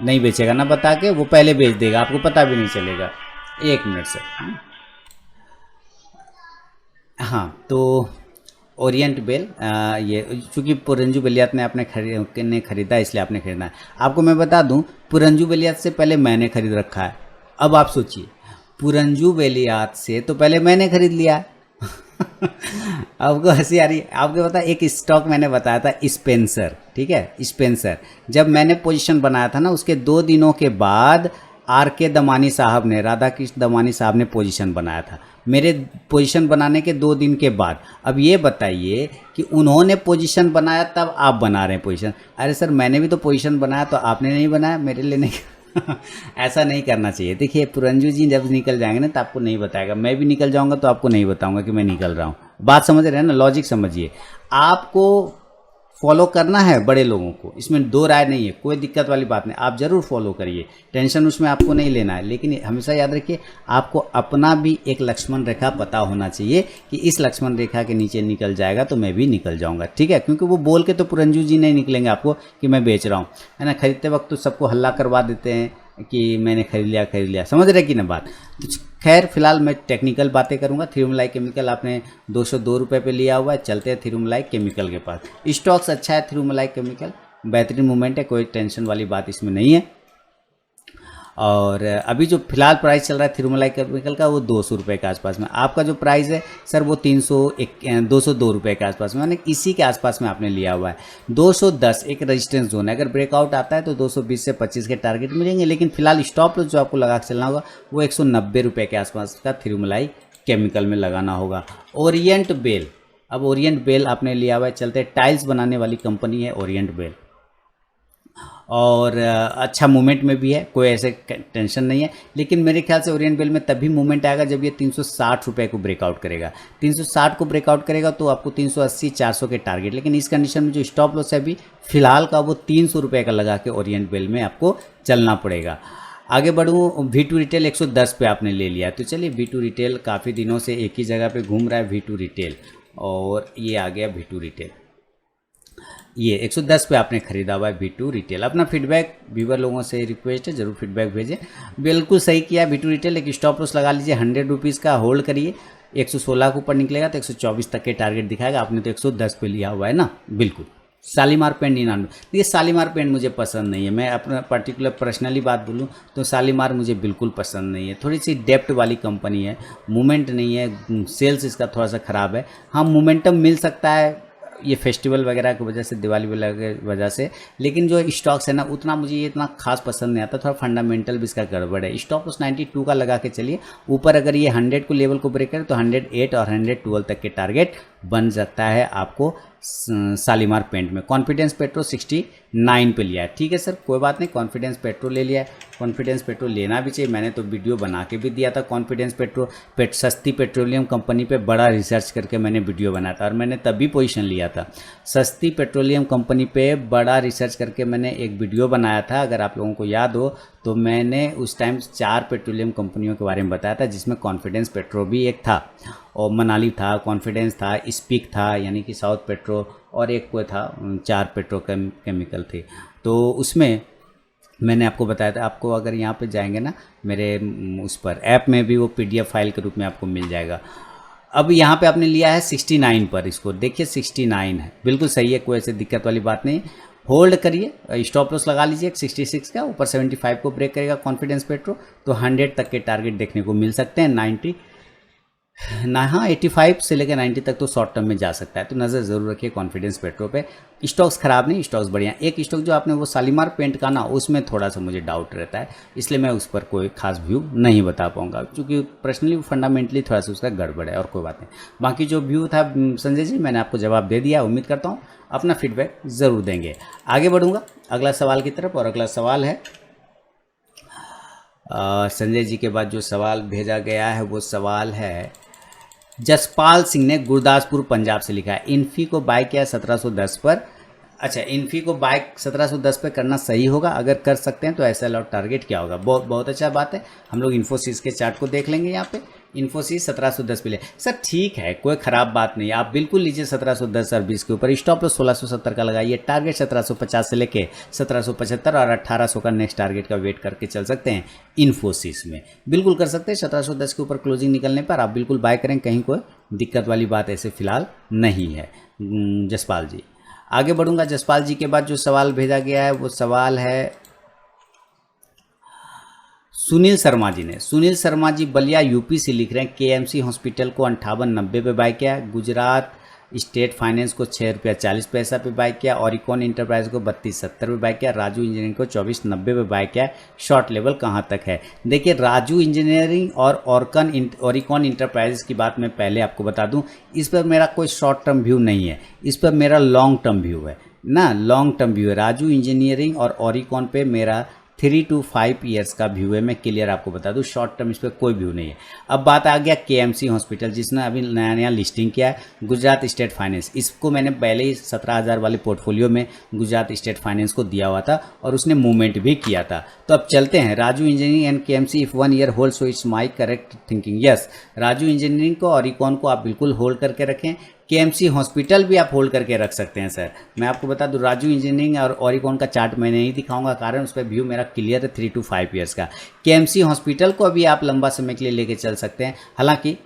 नहीं बेचेगा ना बता के, वो पहले बेच देगा, आपको पता भी नहीं चलेगा। एक मिनट सर, हाँ तो ओरिएंट बेल ये चूँकि पुरंजू बेलियात ने आपने खरीदा इसलिए आपने खरीदना है। आपको मैं बता दूं पुरंजू बेलियात से पहले मैंने खरीद रखा है। अब आप सोचिए पुरंजू बेलियात से तो पहले मैंने खरीद लिया है। आपको हंसी आ रही है। आपको पता है एक स्टॉक मैंने बताया था स्पेंसर, ठीक है स्पेंसर, जब मैंने पोजीशन बनाया था ना उसके 2 दिनों के बाद आरके दमानी साहब ने, राधा कृष्ण दमानी साहब ने पोजीशन बनाया था मेरे पोजीशन बनाने के 2 दिन के बाद। अब ये बताइए कि उन्होंने पोजीशन बनाया तब आप बना रहे हैं पोजीशन। अरे सर मैंने भी तो पोजीशन बनाया, तो आपने नहीं बनाया, मेरे लिए नहीं। ऐसा नहीं करना चाहिए। देखिए पुरंजू जी जब निकल जाएंगे ना तो आपको नहीं बताएगा, मैं भी निकल जाऊंगा तो आपको नहीं बताऊंगा कि मैं निकल रहा हूँ। बात समझ रहे हैं ना, लॉजिक समझिए। आपको फॉलो करना है बड़े लोगों को, इसमें दो राय नहीं है, कोई दिक्कत वाली बात नहीं, आप ज़रूर फॉलो करिए, टेंशन उसमें आपको नहीं लेना है। लेकिन हमेशा याद रखिए आपको अपना भी एक लक्ष्मण रेखा पता होना चाहिए कि इस लक्ष्मण रेखा के नीचे निकल जाएगा तो मैं भी निकल जाऊंगा, ठीक है। क्योंकि वो बोल के तो पुरंजू जी नहीं निकलेंगे आपको कि मैं बेच रहा हूँ, है ना। खरीदते वक्त तो सबको हल्ला करवा देते हैं कि मैंने खरीद लिया, समझ रहे कि ना बात। तो खैर फिलहाल मैं टेक्निकल बातें करूंगा। थिरुमलाई केमिकल आपने 202 रुपये पे लिया हुआ है, चलते हैं थिरुमलाई केमिकल के पास। स्टॉक्स अच्छा है, थिरुमलाई केमिकल बेहतरीन मूवमेंट है, कोई टेंशन वाली बात इसमें नहीं है। और अभी जो फिलहाल प्राइस चल रहा है थिरुमलाई केमिकल का वो 200 रुपये के आसपास में। आपका जो प्राइस है सर वो 202 रुपये के आसपास में, यानी इसी के आसपास में आपने लिया हुआ है। 210 एक रेजिस्टेंस जोन है, अगर ब्रेकआउट आता है तो 220 से 25 के टारगेट मिलेंगे। लेकिन फिलहाल स्टॉप लॉस जो आपको लगा के चलना होगा वो 190 रुपये के आसपास का थिरुमलाई केमिकल में लगाना होगा। ओरिएंट बेल, अब ओरिएंट बेल आपने लिया हुआ है, चलते टाइल्स बनाने वाली कंपनी है ओरिएंट बेल, और अच्छा मूवमेंट में भी है, कोई ऐसे टेंशन नहीं है। लेकिन मेरे ख्याल से ओरिएंट बेल में तभी मूवमेंट आएगा जब ये 360 रुपये को ब्रेकआउट करेगा। 360 को ब्रेकआउट करेगा तो आपको 380 400 के टारगेट, लेकिन इस कंडीशन में जो स्टॉप लॉस है अभी फिलहाल का वो 300 रुपये का लगा के ओरिएंट बेल में आपको चलना पड़ेगा। आगे बढ़ूँ, V2 रिटेल 110 पे आपने ले लिया, तो चलिए V2 रिटेल काफ़ी दिनों से एक ही जगह पे घूम रहा है V2 रिटेल, और ये आ गया V2 रिटेल, ये 110 पे आपने खरीदा हुआ है V2 रिटेल। अपना फीडबैक व्यूवर लोगों से रिक्वेस्ट है, जरूर फीडबैक भेजें। बिल्कुल सही किया V2 रिटेल, एक स्टॉप लॉस लगा लीजिए 100 रुपीज़ का, होल्ड करिए। 116 के ऊपर निकलेगा तो 124 तक के टारगेट दिखाएगा। आपने तो 110 पे लिया हुआ है ना, बिल्कुल। शालीमार पेंट 99, ये शालीमार पेंट मुझे पसंद नहीं है। मैं अपना पर्टिकुलर पर्सनली बात बोलूँ तो शालीमार मुझे बिल्कुल पसंद नहीं है। थोड़ी सी डेप्थ वाली कंपनी है, मूवमेंट नहीं है, सेल्स इसका थोड़ा सा ख़राब है। हाँ मोमेंटम मिल सकता है ये फेस्टिवल वगैरह की वजह से, दिवाली वगैरह की वजह से, लेकिन जो स्टॉक्स है ना उतना मुझे ये इतना खास पसंद नहीं आता, थोड़ा फंडामेंटल भी इसका गड़बड़ है। स्टॉप लॉस 92 का लगा के चलिए, ऊपर अगर ये 100 को लेवल को ब्रेक करे तो 108 और 112 तक के टारगेट बन सकता है आपको शालीमार पेंट में। कॉन्फिडेंस पेट्रो 69 पे लिया है, ठीक है सर कोई बात नहीं, कॉन्फिडेंस पेट्रो ले लिया है। कॉन्फिडेंस पेट्रो लेना भी चाहिए, मैंने तो वीडियो बना के भी दिया था। कॉन्फिडेंस पेट्रो सस्ती पेट्रोलियम कंपनी पे बड़ा रिसर्च करके मैंने वीडियो बनाया था और मैंने तभी पोजीशन लिया था। सस्ती पेट्रोलियम कंपनी पे बड़ा रिसर्च करके मैंने एक वीडियो बनाया था, अगर आप लोगों को याद हो तो मैंने उस टाइम 4 पेट्रोलियम कंपनियों के बारे में बताया था, जिसमें कॉन्फिडेंस पेट्रो भी एक था, और मनाली था, कॉन्फिडेंस था, स्पीक था यानी कि साउथ पेट्रो, और एक कोई था, 4 पेट्रो केमिकल थे। तो उसमें मैंने आपको बताया था, आपको अगर यहाँ पे जाएंगे ना मेरे उस पर ऐप में भी वो PDF फाइल के रूप में आपको मिल जाएगा। अब यहाँ पे आपने लिया है 69 पर, इसको देखिए 69 है, बिल्कुल सही है, कोई ऐसी दिक्कत वाली बात नहीं। होल्ड करिए, स्टॉप लॉस लगा लीजिए 66 का, ऊपर 75 को ब्रेक करेगा कॉन्फिडेंस पेट्रो तो 100 तक के टारगेट देखने को मिल सकते हैं। 90 ना, हाँ 85 से लेकर 90 तक तो शॉर्ट टर्म में जा सकता है, तो नज़र ज़रूर रखिए कॉन्फिडेंस पेट्रो पे। स्टॉक्स खराब नहीं, स्टॉक्स बढ़िया। एक स्टॉक जो आपने वो शालीमार पेंट का ना, उसमें थोड़ा सा मुझे डाउट रहता है, इसलिए मैं उस पर कोई खास व्यू नहीं बता पाऊंगा, क्योंकि पर्सनली फंडामेंटली थोड़ा सा उसका गड़बड़ है, और कोई बात नहीं। बाकी जो व्यू था संजय जी मैंने आपको जवाब दे दिया, उम्मीद करता हूँ अपना फीडबैक ज़रूर देंगे। आगे बढ़ूँगा अगला सवाल की तरफ, और अगला सवाल है संजय जी के बाद जो सवाल भेजा गया है वो सवाल है जसपाल सिंह ने गुरदासपुर पंजाब से लिखा है। इन्फी को बाय किया 1710 पर। अच्छा, इन्फी को बाय 1710 पे करना सही होगा, अगर कर सकते हैं तो SL और टारगेट क्या होगा? बहुत अच्छा बात है, हम लोग इन्फोसिस के चार्ट को देख लेंगे। यहाँ पे इन्फोसिस 1710 पे ले सर, ठीक है कोई ख़राब बात नहीं, आप बिल्कुल लीजिए 1710 और 20 के ऊपर। स्टॉप लॉस 1670 का लगाइए, टारगेट 1750 से लेके 1775 और 1800 का नेक्स्ट टारगेट का वेट करके चल सकते हैं। इन्फोसिस में बिल्कुल कर सकते हैं, 1710 के ऊपर क्लोजिंग निकलने पर आप बिल्कुल बाय करें, कहीं कोई दिक्कत वाली बात ऐसे फिलहाल नहीं है। जसपाल जी, आगे बढ़ूंगा। जसपाल जी के बाद जो सवाल भेजा गया है वो सवाल है सुनील शर्मा जी ने। सुनील शर्मा जी बलिया यूपी से लिख रहे हैं, KMC हॉस्पिटल को 5890 पे बाय किया, गुजरात स्टेट फाइनेंस को 6 रुपया 40 पैसा पे बाय किया, ऑरिकॉन इंटरप्राइज को 3270 पे बाय किया, राजू इंजीनियरिंग को 2490 पे बाय किया। शॉर्ट लेवल कहाँ तक है? देखिए राजू इंजीनियरिंग और ऑरिकॉन इंटरप्राइजेस की बात मैं पहले आपको बता दूं, इस पर मेरा कोई शॉर्ट टर्म व्यू नहीं है, इस पर मेरा लॉन्ग टर्म व्यू है ना, लॉन्ग टर्म व्यू है। राजू इंजीनियरिंग और ऑरिकॉन पे मेरा 3 to 5 ईयर्स का व्यू है, मैं क्लियर आपको बता दूं, शॉर्ट टर्म इस पर कोई व्यू नहीं है। अब बात आ गया केएमसी हॉस्पिटल, जिसने अभी नया नया लिस्टिंग किया है, गुजरात स्टेट फाइनेंस। इसको मैंने पहले ही 17,000 वाले पोर्टफोलियो में गुजरात स्टेट फाइनेंस को दिया हुआ था और उसने मूवमेंट भी किया था। तो अब चलते हैं Raju engineering and KMC if 1 year hold, so it's my correct thinking. Yes, Raju engineering को और इकॉन को आप बिल्कुल होल्ड करके रखें। केएमसी हॉस्पिटल भी आप होल्ड करके रख सकते हैं सर। मैं आपको बता दूं, राजू इंजीनियरिंग और ऑरिकॉन का चार्ट मैं नहीं दिखाऊंगा, कारण उस पर व्यू मेरा क्लियर है 3 to 5 ईयर्स का। केएमसी हॉस्पिटल को भी आप लंबा समय के लिए लेके चल सकते हैं। हालांकि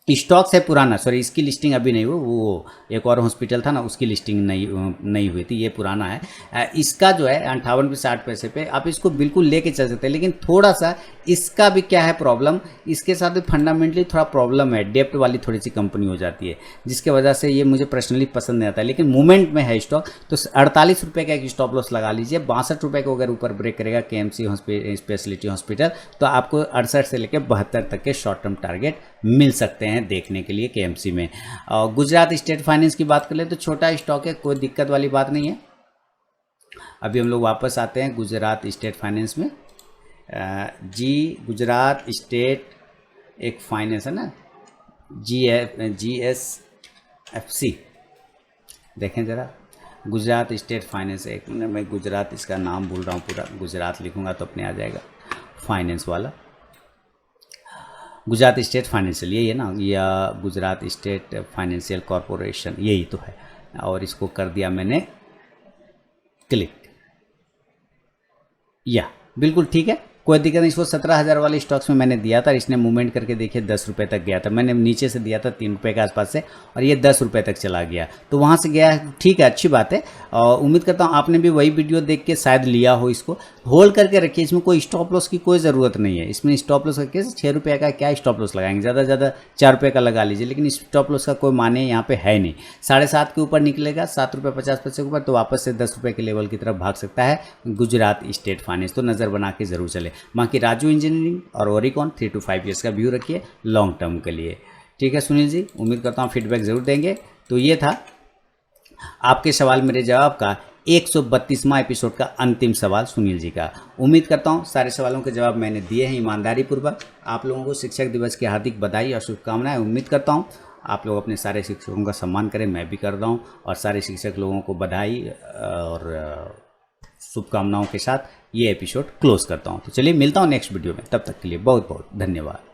स्टॉक्स है पुराना, सॉरी इसकी लिस्टिंग अभी नहीं हुई, वो एक और हॉस्पिटल था ना, उसकी लिस्टिंग नहीं हुई थी, ये पुराना है। इसका जो है 58 पे 60 पैसे पे आप इसको बिल्कुल लेके चल सकते हैं। लेकिन थोड़ा सा इसका भी क्या है प्रॉब्लम, इसके साथ फंडामेंटली थोड़ा प्रॉब्लम है, डेप्ट वाली थोड़ी सी कंपनी हो जाती है, जिसके वजह से ये मुझे पर्सनली पसंद नहीं आता है। लेकिन मूवमेंट में है स्टॉक, तो 48 रुपये का एक स्टॉप लॉस लगा लीजिए। 62 रुपये को अगर ऊपर ब्रेक करेगा केएमसी स्पेशलिटी हॉस्पिटल, तो आपको 68 से लेकर 72 तक के शॉर्ट टर्म टारगेट मिल सकते हैं देखने के लिए केएमसी में। और गुजरात स्टेट फाइनेंस की बात कर ले तो छोटा स्टॉक है, कोई दिक्कत वाली बात नहीं है। अभी हम लोग वापस आते हैं गुजरात स्टेट फाइनेंस में। गुजरात स्टेट एक फाइनेंस है ना, GSFC, देखें ज़रा, गुजरात स्टेट फाइनेंस। एक मिनट, मैं गुजरात इसका नाम भूल रहा हूँ, पूरा गुजरात लिखूँगा तो अपने आ जाएगा फाइनेंस वाला। गुजरात स्टेट फाइनेंशियल यही है ना, या गुजरात स्टेट फाइनेंशियल कॉरपोरेशन, यही तो है। और इसको कर दिया मैंने क्लिक, या बिल्कुल ठीक है, कोई दिक्कत नहीं। इसको 17,000 वाले स्टॉक्स में मैंने दिया था, इसने मूवमेंट करके देखिए 10 रुपये तक गया था। मैंने नीचे से दिया था 3 रुपये के आसपास से, और ये 10 रुपये तक चला गया, तो वहाँ से गया, ठीक है, अच्छी बात है। और उम्मीद करता हूँ आपने भी वही वीडियो देख के शायद लिया हो। इसको होल्ड करके रखिए, इसमें कोई स्टॉप लॉस की कोई ज़रूरत नहीं है। इसमें स्टॉप लॉस करके 6 रुपये का क्या स्टॉप लॉस लगाएंगे, ज़्यादा से ज़्यादा 4 रुपये का लगा लीजिए, लेकिन स्टॉप लॉस का कोई माने यहाँ पे है नहीं। 7.5 के ऊपर निकलेगा, 7 रुपये 50 पैसे के ऊपर, तो वापस से 10 रुपये के लेवल की तरफ भाग सकता है गुजरात स्टेट फाइनेंस। तो नज़र बना के ज़रूर चले। बाकी राजू इंजीनियरिंग और ओरिकॉन 3 to 5 ईयर्स का व्यू रखिए लॉन्ग टर्म के लिए। ठीक है सुनील जी, उम्मीद करता हूँ फीडबैक ज़रूर देंगे। तो ये था आपके सवाल मेरे जवाब का 132वां एपिसोड का अंतिम सवाल सुनील जी का। उम्मीद करता हूँ सारे सवालों के जवाब मैंने दिए हैं ईमानदारी पूर्वक। आप लोगों को शिक्षक दिवस की हार्दिक बधाई और शुभकामनाएं। उम्मीद करता हूँ आप लोग अपने सारे शिक्षकों का सम्मान करें, मैं भी कर रहा हूँ, और सारे शिक्षक लोगों को बधाई और शुभकामनाओं के साथ ये एपिसोड क्लोज करता हूँ। तो चलिए मिलता हूँ नेक्स्ट वीडियो में, तब तक के लिए बहुत बहुत धन्यवाद।